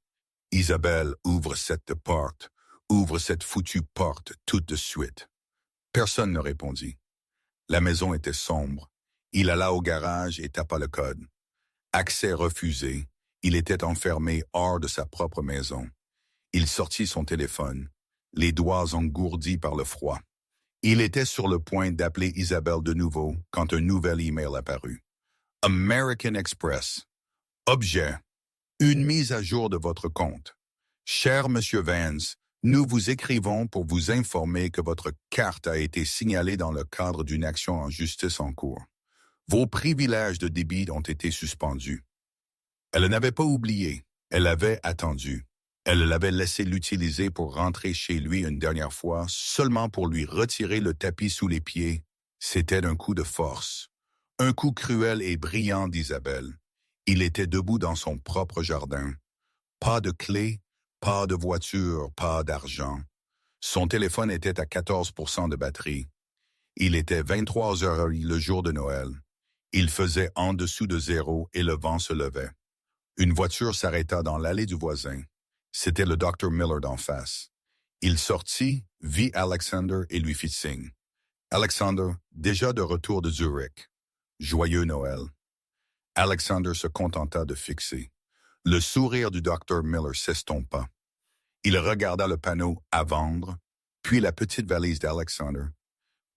Isabelle, ouvre cette porte. Ouvre cette foutue porte tout de suite. Personne ne répondit. La maison était sombre. Il alla au garage et tapa le code. Accès refusé. Il était enfermé hors de sa propre maison. Il sortit son téléphone, les doigts engourdis par le froid. Il était sur le point d'appeler Isabelle de nouveau quand un nouvel email apparut. American Express. Objet. Une mise à jour de votre compte. Cher Monsieur Vance, nous vous écrivons pour vous informer que votre carte a été signalée dans le cadre d'une action en justice en cours. Vos privilèges de débit ont été suspendus. Elle n'avait pas oublié. Elle avait attendu. Elle l'avait laissé l'utiliser pour rentrer chez lui une dernière fois, seulement pour lui retirer le tapis sous les pieds. C'était un coup de force. Un coup cruel et brillant d'Isabelle. Il était debout dans son propre jardin. Pas de clé, pas de voiture, pas d'argent. Son téléphone était à 14% de batterie. Il était 23h le jour de Noël. Il faisait en dessous de 0 et le vent se levait. Une voiture s'arrêta dans l'allée du voisin. C'était le Dr. Miller d'en face. Il sortit, vit Alexander et lui fit signe. Alexander, déjà de retour de Zurich. Joyeux Noël. Alexander se contenta de fixer. Le sourire du Dr. Miller s'estompa. Il regarda le panneau « À vendre » puis la petite valise d'Alexander,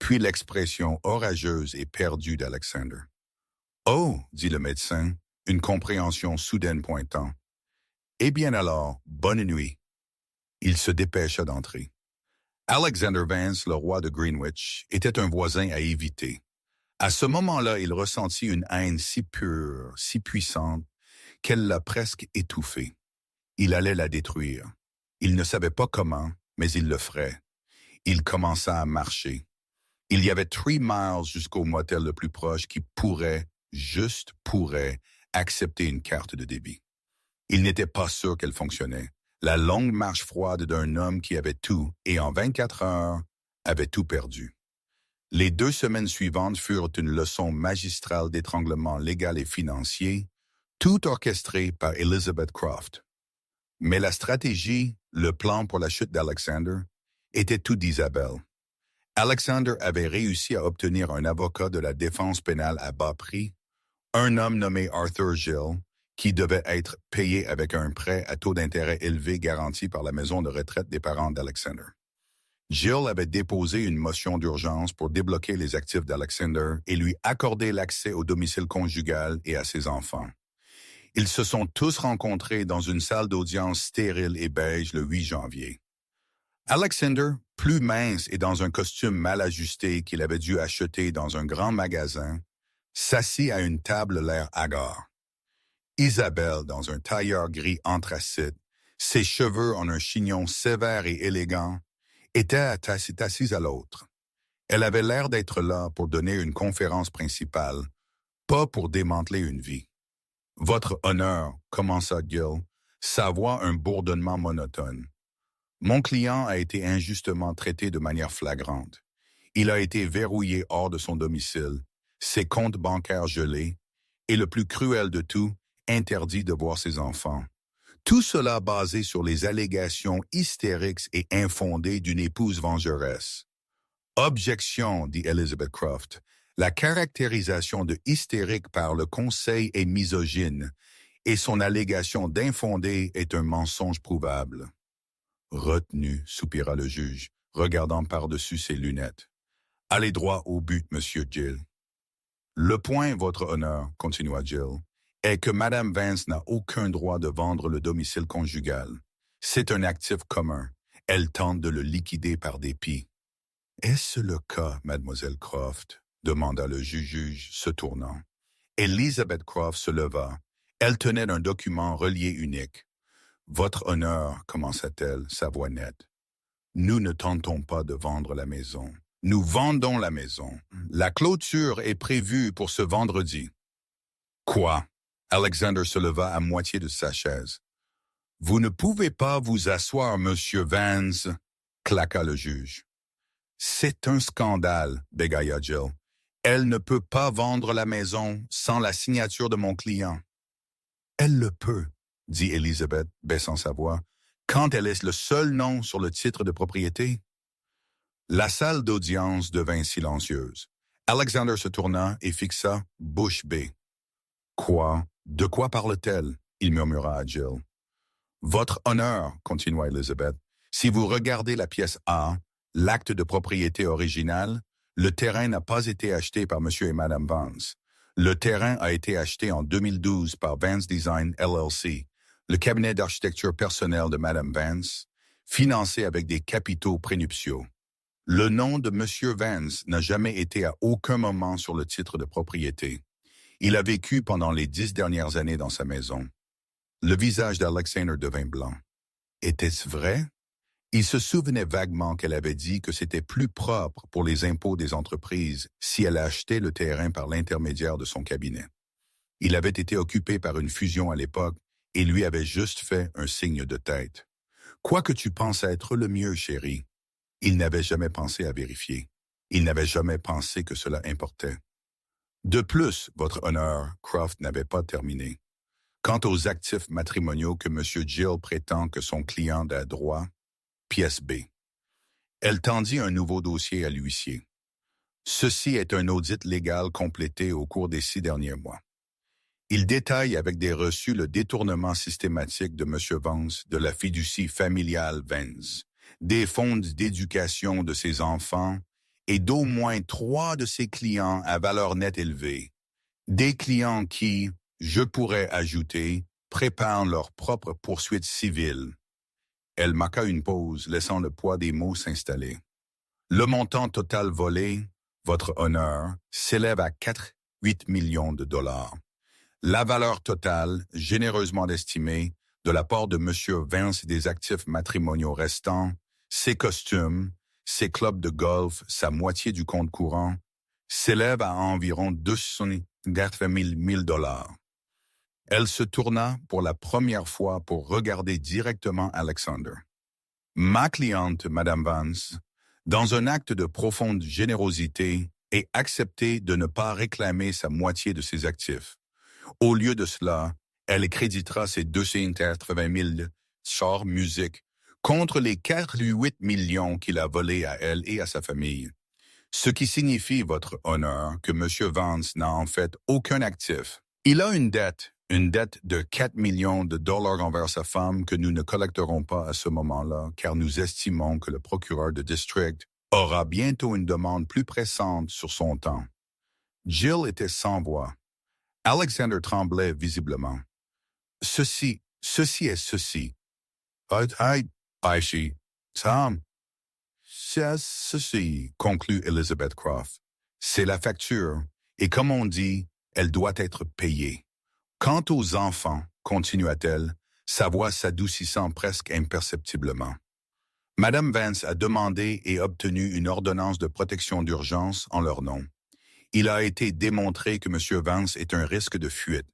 puis l'expression orageuse et perdue d'Alexander. « Oh, dit le médecin, une compréhension soudaine pointant. « Eh bien alors, bonne nuit. » Il se dépêcha d'entrer. Alexander Vance, le roi de Greenwich, était un voisin à éviter. À ce moment-là, il ressentit une haine si pure, si puissante, qu'elle l'a presque étouffé. Il allait la détruire. Il ne savait pas comment, mais il le ferait. Il commença à marcher. Il y avait 3 miles jusqu'au motel le plus proche qui pourrait, juste pourrait, accepter une carte de débit. Il n'était pas sûr qu'elle fonctionnait. La longue marche froide d'un homme qui avait tout, et en 24 heures, avait tout perdu. Les 2 semaines suivantes furent une leçon magistrale d'étranglement légal et financier, tout orchestré par Elizabeth Croft. Mais la stratégie, le plan pour la chute d'Alexander, était tout d'Isabelle. Alexander avait réussi à obtenir un avocat de la défense pénale à bas prix, un homme nommé Arthur Gill, qui devait être payé avec un prêt à taux d'intérêt élevé garanti par la maison de retraite des parents d'Alexander. Gill avait déposé une motion d'urgence pour débloquer les actifs d'Alexander et lui accorder l'accès au domicile conjugal et à ses enfants. Ils se sont tous rencontrés dans une salle d'audience stérile et beige le 8 janvier. Alexander, plus mince et dans un costume mal ajusté qu'il avait dû acheter dans un grand magasin, s'assit à une table l'air hagard. Isabelle, dans un tailleur gris anthracite, ses cheveux en un chignon sévère et élégant, était assise à l'autre. Elle avait l'air d'être là pour donner une conférence principale, pas pour démanteler une vie. « Votre honneur », commença Gill, sa voix un bourdonnement monotone. « Mon client a été injustement traité de manière flagrante. Il a été verrouillé hors de son domicile, ses comptes bancaires gelés, et le plus cruel de tout, interdit de voir ses enfants. Tout cela basé sur les allégations hystériques et infondées d'une épouse vengeresse. « Objection, dit Elizabeth Croft. La caractérisation de hystérique par le Conseil est misogyne, et son allégation d'infondée est un mensonge prouvable. » Retenu, soupira le juge, regardant par-dessus ses lunettes. « Allez droit au but, monsieur Gill. » « Le point, votre honneur, continua Gill, est que Madame Vance n'a aucun droit de vendre le domicile conjugal. C'est un actif commun. Elle tente de le liquider par dépit. »« Est-ce le cas, mademoiselle Croft ?» demanda le juge, se tournant. Elizabeth Croft se leva. Elle tenait un document relié unique. « Votre honneur, commença-t-elle, sa voix nette. Nous ne tentons pas de vendre la maison. Nous vendons la maison. La clôture est prévue pour ce vendredi. » « Quoi? » Alexander se leva à moitié de sa chaise. « Vous ne pouvez pas vous asseoir, monsieur Vance, » claqua le juge. « C'est un scandale, » bégaya Gill. « Elle ne peut pas vendre la maison sans la signature de mon client. »« Elle le peut, » dit Elizabeth, baissant sa voix, « quand elle est le seul nom sur le titre de propriété. » La salle d'audience devint silencieuse. Alexander se tourna et fixa, bouche bée. « Quoi? De quoi parle-t-elle? » il murmura à Gill. « Votre honneur, » continua Elizabeth, « si vous regardez la pièce A, l'acte de propriété original, le terrain n'a pas été acheté par M. et Mme Vance. Le terrain a été acheté en 2012 par Vance Design LLC, le cabinet d'architecture personnel de Mme Vance, financé avec des capitaux prénuptiaux. Le nom de M. Vance n'a jamais été à aucun moment sur le titre de propriété. Il a vécu pendant les 10 dernières années dans sa maison. » Le visage d'Alexander devint blanc. Était-ce vrai? Il se souvenait vaguement qu'elle avait dit que c'était plus propre pour les impôts des entreprises si elle achetait le terrain par l'intermédiaire de son cabinet. Il avait été occupé par une fusion à l'époque et lui avait juste fait un signe de tête. « Quoi que tu penses être le mieux, chérie. » Il n'avait jamais pensé à vérifier. Il n'avait jamais pensé que cela importait. De plus, votre honneur, Croft n'avait pas terminé. Quant aux actifs matrimoniaux que M. Gill prétend que son client a droit, pièce B. Elle tendit un nouveau dossier à l'huissier. Ceci est un audit légal complété au cours des 6 derniers mois. Il détaille avec des reçus le détournement systématique de M. Vance de la fiducie familiale Vance. des fonds d'éducation de ses enfants et d'au moins 3 de ses clients à valeur nette élevée. Des clients qui, je pourrais ajouter, préparent leur propre poursuite civile. Elle marqua une pause, laissant le poids des mots s'installer. Le montant total volé, votre honneur, s'élève à 4,8 millions de dollars. La valeur totale, généreusement estimée, de la part de M. Vance des actifs matrimoniaux restants, ses costumes, ses clubs de golf, sa moitié du compte courant, s'élève à environ 280 000 dollars. Elle se tourna pour la première fois pour regarder directement Alexander. Ma cliente, Madame Vance, dans un acte de profonde générosité, ait accepté de ne pas réclamer sa moitié de ses actifs. Au lieu de cela, elle créditera ses 280 000 chars musique contre les 4,8 millions qu'il a volés à elle et à sa famille. Ce qui signifie, votre honneur, que M. Vance n'a en fait aucun actif. Il a une dette de 4 millions de dollars envers sa femme que nous ne collecterons pas à ce moment-là, car nous estimons que le procureur de district aura bientôt une demande plus pressante sur son temps. Jill était sans voix. Alexander tremblait visiblement. Ceci est ceci. Tom. C'est ceci, conclut Elizabeth Croft. C'est la facture, et comme on dit, elle doit être payée. Quant aux enfants, continua-t-elle, sa voix s'adoucissant presque imperceptiblement. Madame Vance a demandé et obtenu une ordonnance de protection d'urgence en leur nom. Il a été démontré que M. Vance est un risque de fuite,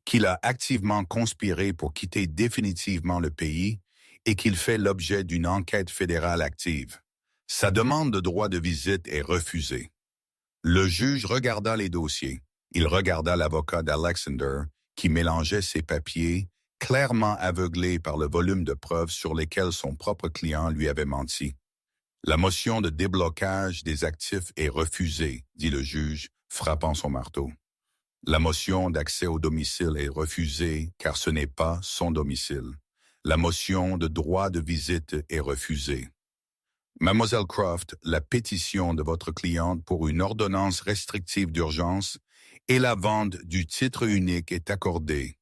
qu'il a activement conspiré pour quitter définitivement le pays et qu'il fait l'objet d'une enquête fédérale active. Sa demande de droit de visite est refusée. Le juge regarda les dossiers. Il regarda l'avocat d'Alexander, qui mélangeait ses papiers, clairement aveuglé par le volume de preuves sur lesquelles son propre client lui avait menti. La motion de déblocage des actifs est refusée, dit le juge, frappant son marteau. La motion d'accès au domicile est refusée, car ce n'est pas son domicile. La motion de droit de visite est refusée. Mademoiselle Croft, la pétition de votre cliente pour une ordonnance restrictive d'urgence et la vente du titre unique est accordée.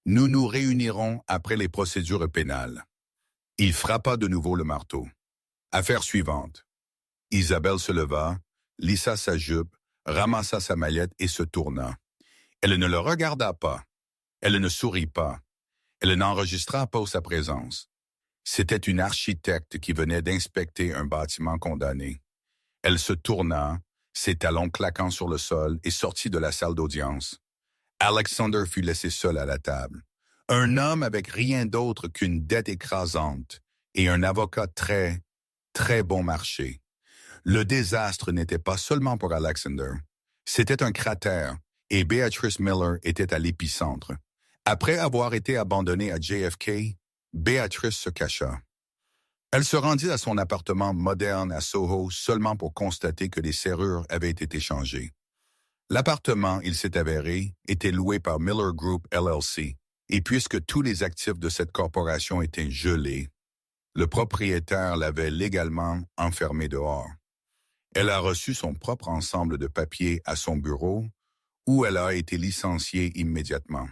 Nous nous réunirons après les procédures pénales. Il frappa de nouveau le marteau. Affaire suivante. Isabelle se leva, lissa sa jupe, ramassa sa mallette et se tourna. Elle ne le regarda pas. Elle ne sourit pas. Elle n'enregistra pas sa présence. C'était une architecte qui venait d'inspecter un bâtiment condamné. Elle se tourna, ses talons claquant sur le sol, et sortit de la salle d'audience. Alexander fut laissé seul à la table. Un homme avec rien d'autre qu'une dette écrasante et un avocat très, très bon marché. Le désastre n'était pas seulement pour Alexander. C'était un cratère, et Beatrice Miller était à l'épicentre. Après avoir été abandonnée à JFK, Beatrice se cacha. Elle se rendit à son appartement moderne à Soho seulement pour constater que les serrures avaient été changées. L'appartement, il s'est avéré, était loué par Miller Group LLC, et puisque tous les actifs de cette corporation étaient gelés, le propriétaire l'avait légalement enfermé dehors. Elle a reçu son propre ensemble de papiers à son bureau, où elle a été licenciée immédiatement.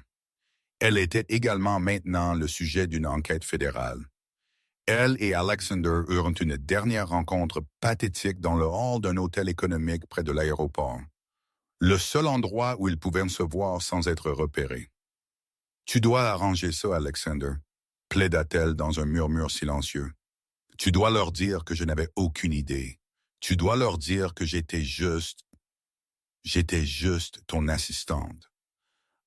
Elle était également maintenant le sujet d'une enquête fédérale. Elle et Alexander eurent une dernière rencontre pathétique dans le hall d'un hôtel économique près de l'aéroport. Le seul endroit où ils pouvaient se voir sans être repérés. « Tu dois arranger ça, Alexander », plaida-t-elle dans un murmure silencieux. « Tu dois leur dire que je n'avais aucune idée. Tu dois leur dire que j'étais juste ton assistante. »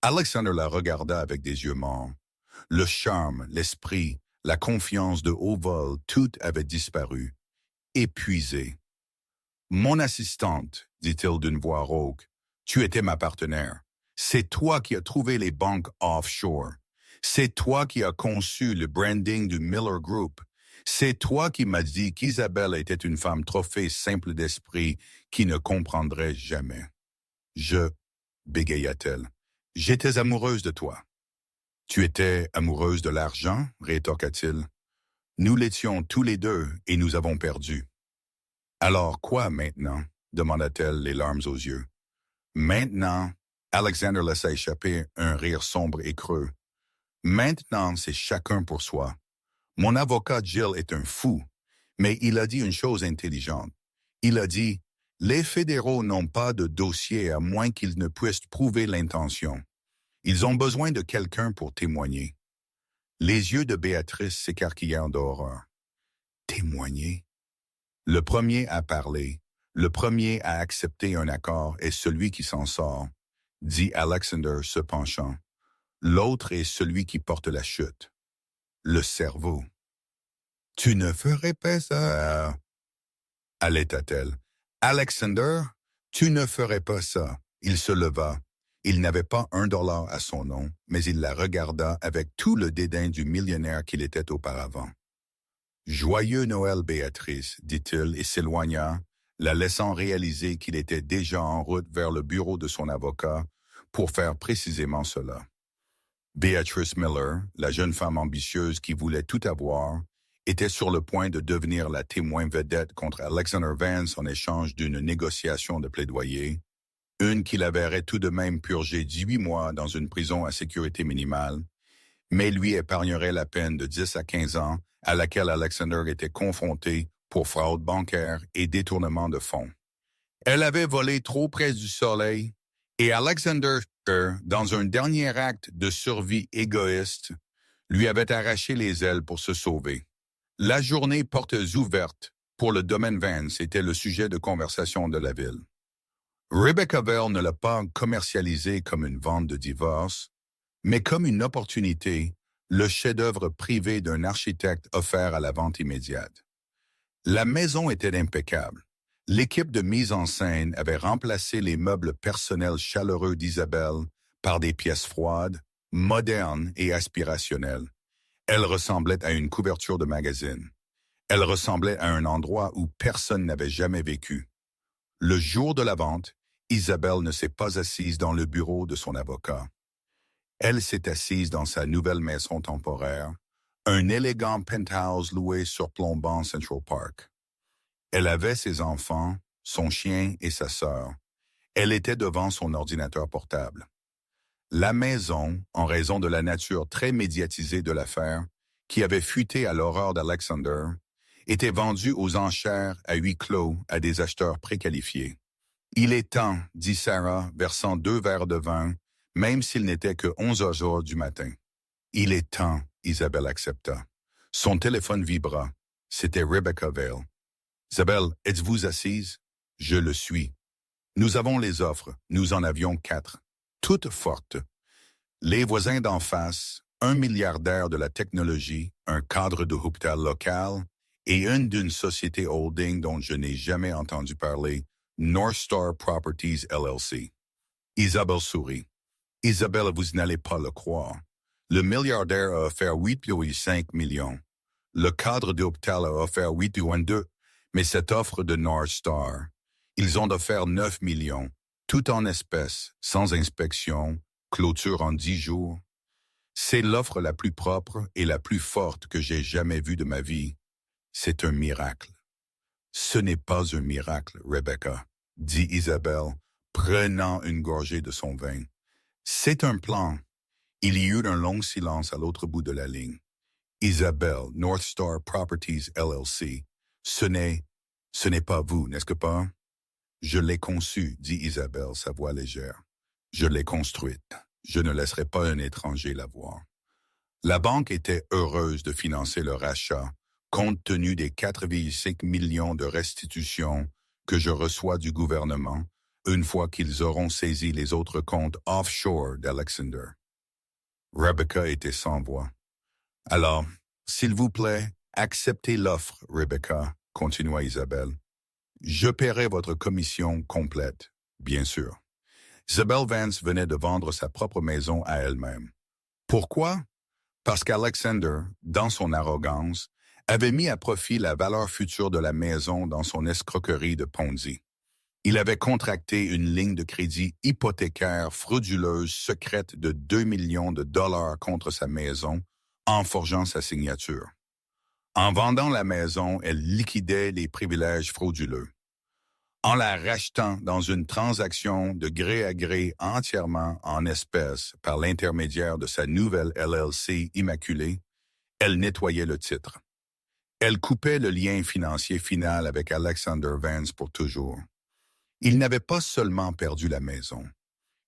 Alexander la regarda avec des yeux morts. Le charme, l'esprit, la confiance de haut vol, tout avait disparu. Épuisé. « Mon assistante, dit-il d'une voix rauque, tu étais ma partenaire. C'est toi qui as trouvé les banques offshore. C'est toi qui as conçu le branding du Miller Group. C'est toi qui m'as dit qu'Isabelle était une femme trophée simple d'esprit qui ne comprendrait jamais. Je, bégaya-t-elle, j'étais amoureuse de toi. Tu étais amoureuse de l'argent, rétorqua-t-il. Nous l'étions tous les deux et nous avons perdu. Alors quoi maintenant? Demanda-t-elle, les larmes aux yeux. Maintenant, Alexander laissa échapper un rire sombre et creux. Maintenant, c'est chacun pour soi. Mon avocat Jill est un fou, mais il a dit une chose intelligente. Il a dit, les fédéraux n'ont pas de dossier à moins qu'ils ne puissent prouver l'intention. Ils ont besoin de quelqu'un pour témoigner. Les yeux de Béatrice s'écarquillèrent d'horreur. Témoigner? Le premier à parler, le premier à accepter un accord est celui qui s'en sort, dit Alexander se penchant. L'autre est celui qui porte la chute. Le cerveau. Tu ne ferais pas ça, allaita-t-elle. Alexander, tu ne ferais pas ça. Il se leva. Il n'avait pas $1 à son nom, mais il la regarda avec tout le dédain du millionnaire qu'il était auparavant. Joyeux Noël, Béatrice, dit-il et s'éloigna, la laissant réaliser qu'il était déjà en route vers le bureau de son avocat pour faire précisément cela. Beatrice Miller, la jeune femme ambitieuse qui voulait tout avoir, était sur le point de devenir la témoin vedette contre Alexander Vance en échange d'une négociation de plaidoyer, une qui la verrait tout de même purger 18 mois dans une prison à sécurité minimale, mais lui épargnerait la peine de 10 à 15 ans à laquelle Alexander était confronté pour fraude bancaire et détournement de fonds. Elle avait volé trop près du soleil et Alexander, dans un dernier acte de survie égoïste, lui avait arraché les ailes pour se sauver. La journée portes ouvertes pour le domaine Vance était le sujet de conversation de la ville. Rebecca Bell ne l'a pas commercialisé comme une vente de divorce, mais comme une opportunité, le chef-d'œuvre privé d'un architecte offert à la vente immédiate. La maison était impeccable. L'équipe de mise en scène avait remplacé les meubles personnels chaleureux d'Isabelle par des pièces froides, modernes et aspirationnelles. Elle ressemblait à une couverture de magazine. Elle ressemblait à un endroit où personne n'avait jamais vécu. Le jour de la vente, Isabelle ne s'est pas assise dans le bureau de son avocat. Elle s'est assise dans sa nouvelle maison temporaire, un élégant penthouse loué surplombant Central Park. Elle avait ses enfants, son chien et sa sœur. Elle était devant son ordinateur portable. La maison, en raison de la nature très médiatisée de l'affaire, qui avait fuité à l'horreur d'Alexander, était vendue aux enchères à huis clos à des acheteurs préqualifiés. « Il est temps, dit Sarah, versant 2 verres de vin, même s'il n'était que 11 heures du matin. « Il est temps, Isabelle accepta. Son téléphone vibra. C'était Rebecca Vale. « Isabelle, êtes-vous assise? »« Je le suis. »« Nous avons les offres. Nous en avions 4. Toutes fortes. Les voisins d'en face, un milliardaire de la technologie, un cadre de hôpital local et une d'une société holding dont je n'ai jamais entendu parler, North Star Properties LLC. Isabelle sourit. Isabelle, vous n'allez pas le croire. Le milliardaire a offert 8,5 millions. Le cadre de hôpital a offert 8,2, mais cette offre de North Star, ils ont offert 9 millions, tout en espèces, sans inspection, clôture en 10 jours. C'est l'offre la plus propre et la plus forte que j'ai jamais vue de ma vie. C'est un miracle. Ce n'est pas un miracle, Rebecca, dit Isabelle, prenant une gorgée de son vin. C'est un plan. Il y eut un long silence à l'autre bout de la ligne. Isabelle, North Star Properties LLC. Ce n'est pas vous, n'est-ce pas? Je l'ai conçu, dit Isabelle, sa voix légère. Je l'ai construite. Je ne laisserai pas un étranger la voir. La banque était heureuse de financer le rachat, compte tenu des 4,5 millions de restitutions que je reçois du gouvernement une fois qu'ils auront saisi les autres comptes offshore d'Alexander. Rebecca était sans voix. Alors, s'il vous plaît, acceptez l'offre, Rebecca, continua Isabelle. Je paierai votre commission complète, bien sûr. Isabelle Vance venait de vendre sa propre maison à elle-même. Pourquoi? Parce qu'Alexander, dans son arrogance, avait mis à profit la valeur future de la maison dans son escroquerie de Ponzi. Il avait contracté une ligne de crédit hypothécaire frauduleuse secrète de 2 millions de dollars contre sa maison en forgeant sa signature. En vendant la maison, elle liquidait les privilèges frauduleux. En la rachetant dans une transaction de gré à gré entièrement en espèces par l'intermédiaire de sa nouvelle LLC immaculée, elle nettoyait le titre. Elle coupait le lien financier final avec Alexander Vance pour toujours. Il n'avait pas seulement perdu la maison.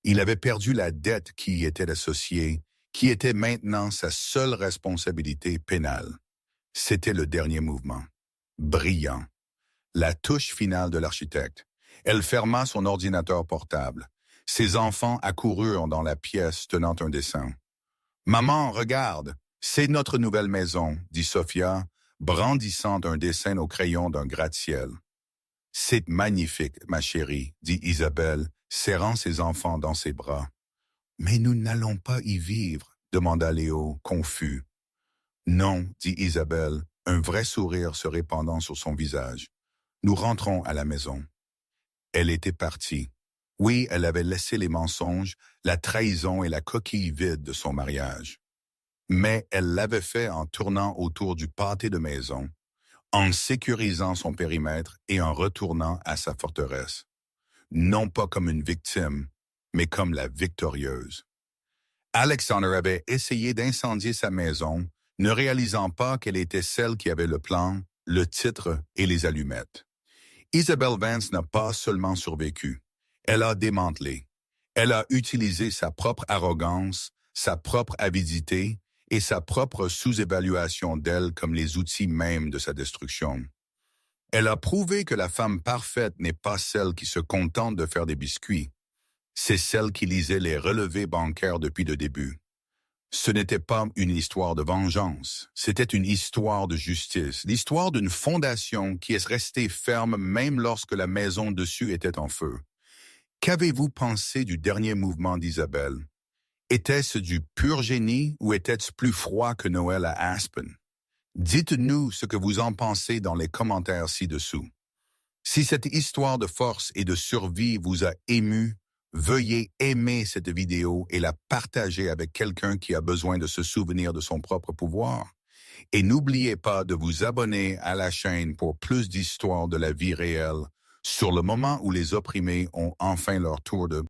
Il avait perdu la dette qui y était associée, qui était maintenant sa seule responsabilité pénale. C'était le dernier mouvement. Brillant. La touche finale de l'architecte. Elle ferma son ordinateur portable. Ses enfants accoururent dans la pièce tenant un dessin. « Maman, regarde, c'est notre nouvelle maison, » dit Sophia, brandissant un dessin au crayon d'un gratte-ciel. « C'est magnifique, ma chérie, » dit Isabelle, serrant ses enfants dans ses bras. « Mais nous n'allons pas y vivre, » demanda Léo, confus. « Non, » dit Isabelle, un vrai sourire se répandant sur son visage. « Nous rentrons à la maison. » Elle était partie. Oui, elle avait laissé les mensonges, la trahison et la coquille vide de son mariage. Mais elle l'avait fait en tournant autour du pâté de maison, en sécurisant son périmètre et en retournant à sa forteresse. Non pas comme une victime, mais comme la victorieuse. Alexander avait essayé d'incendier sa maison, ne réalisant pas qu'elle était celle qui avait le plan, le titre et les allumettes. Isabelle Vance n'a pas seulement survécu, elle a démantelé. Elle a utilisé sa propre arrogance, sa propre avidité et sa propre sous-évaluation d'elle comme les outils mêmes de sa destruction. Elle a prouvé que la femme parfaite n'est pas celle qui se contente de faire des biscuits. C'est celle qui lisait les relevés bancaires depuis le début. Ce n'était pas une histoire de vengeance, c'était une histoire de justice, l'histoire d'une fondation qui est restée ferme même lorsque la maison dessus était en feu. Qu'avez-vous pensé du dernier mouvement d'Isabelle? Était-ce du pur génie ou était-ce plus froid que Noël à Aspen? Dites-nous ce que vous en pensez dans les commentaires ci-dessous. Si cette histoire de force et de survie vous a ému, veuillez aimer cette vidéo et la partager avec quelqu'un qui a besoin de se souvenir de son propre pouvoir. Et n'oubliez pas de vous abonner à la chaîne pour plus d'histoires de la vie réelle sur le moment où les opprimés ont enfin leur tour de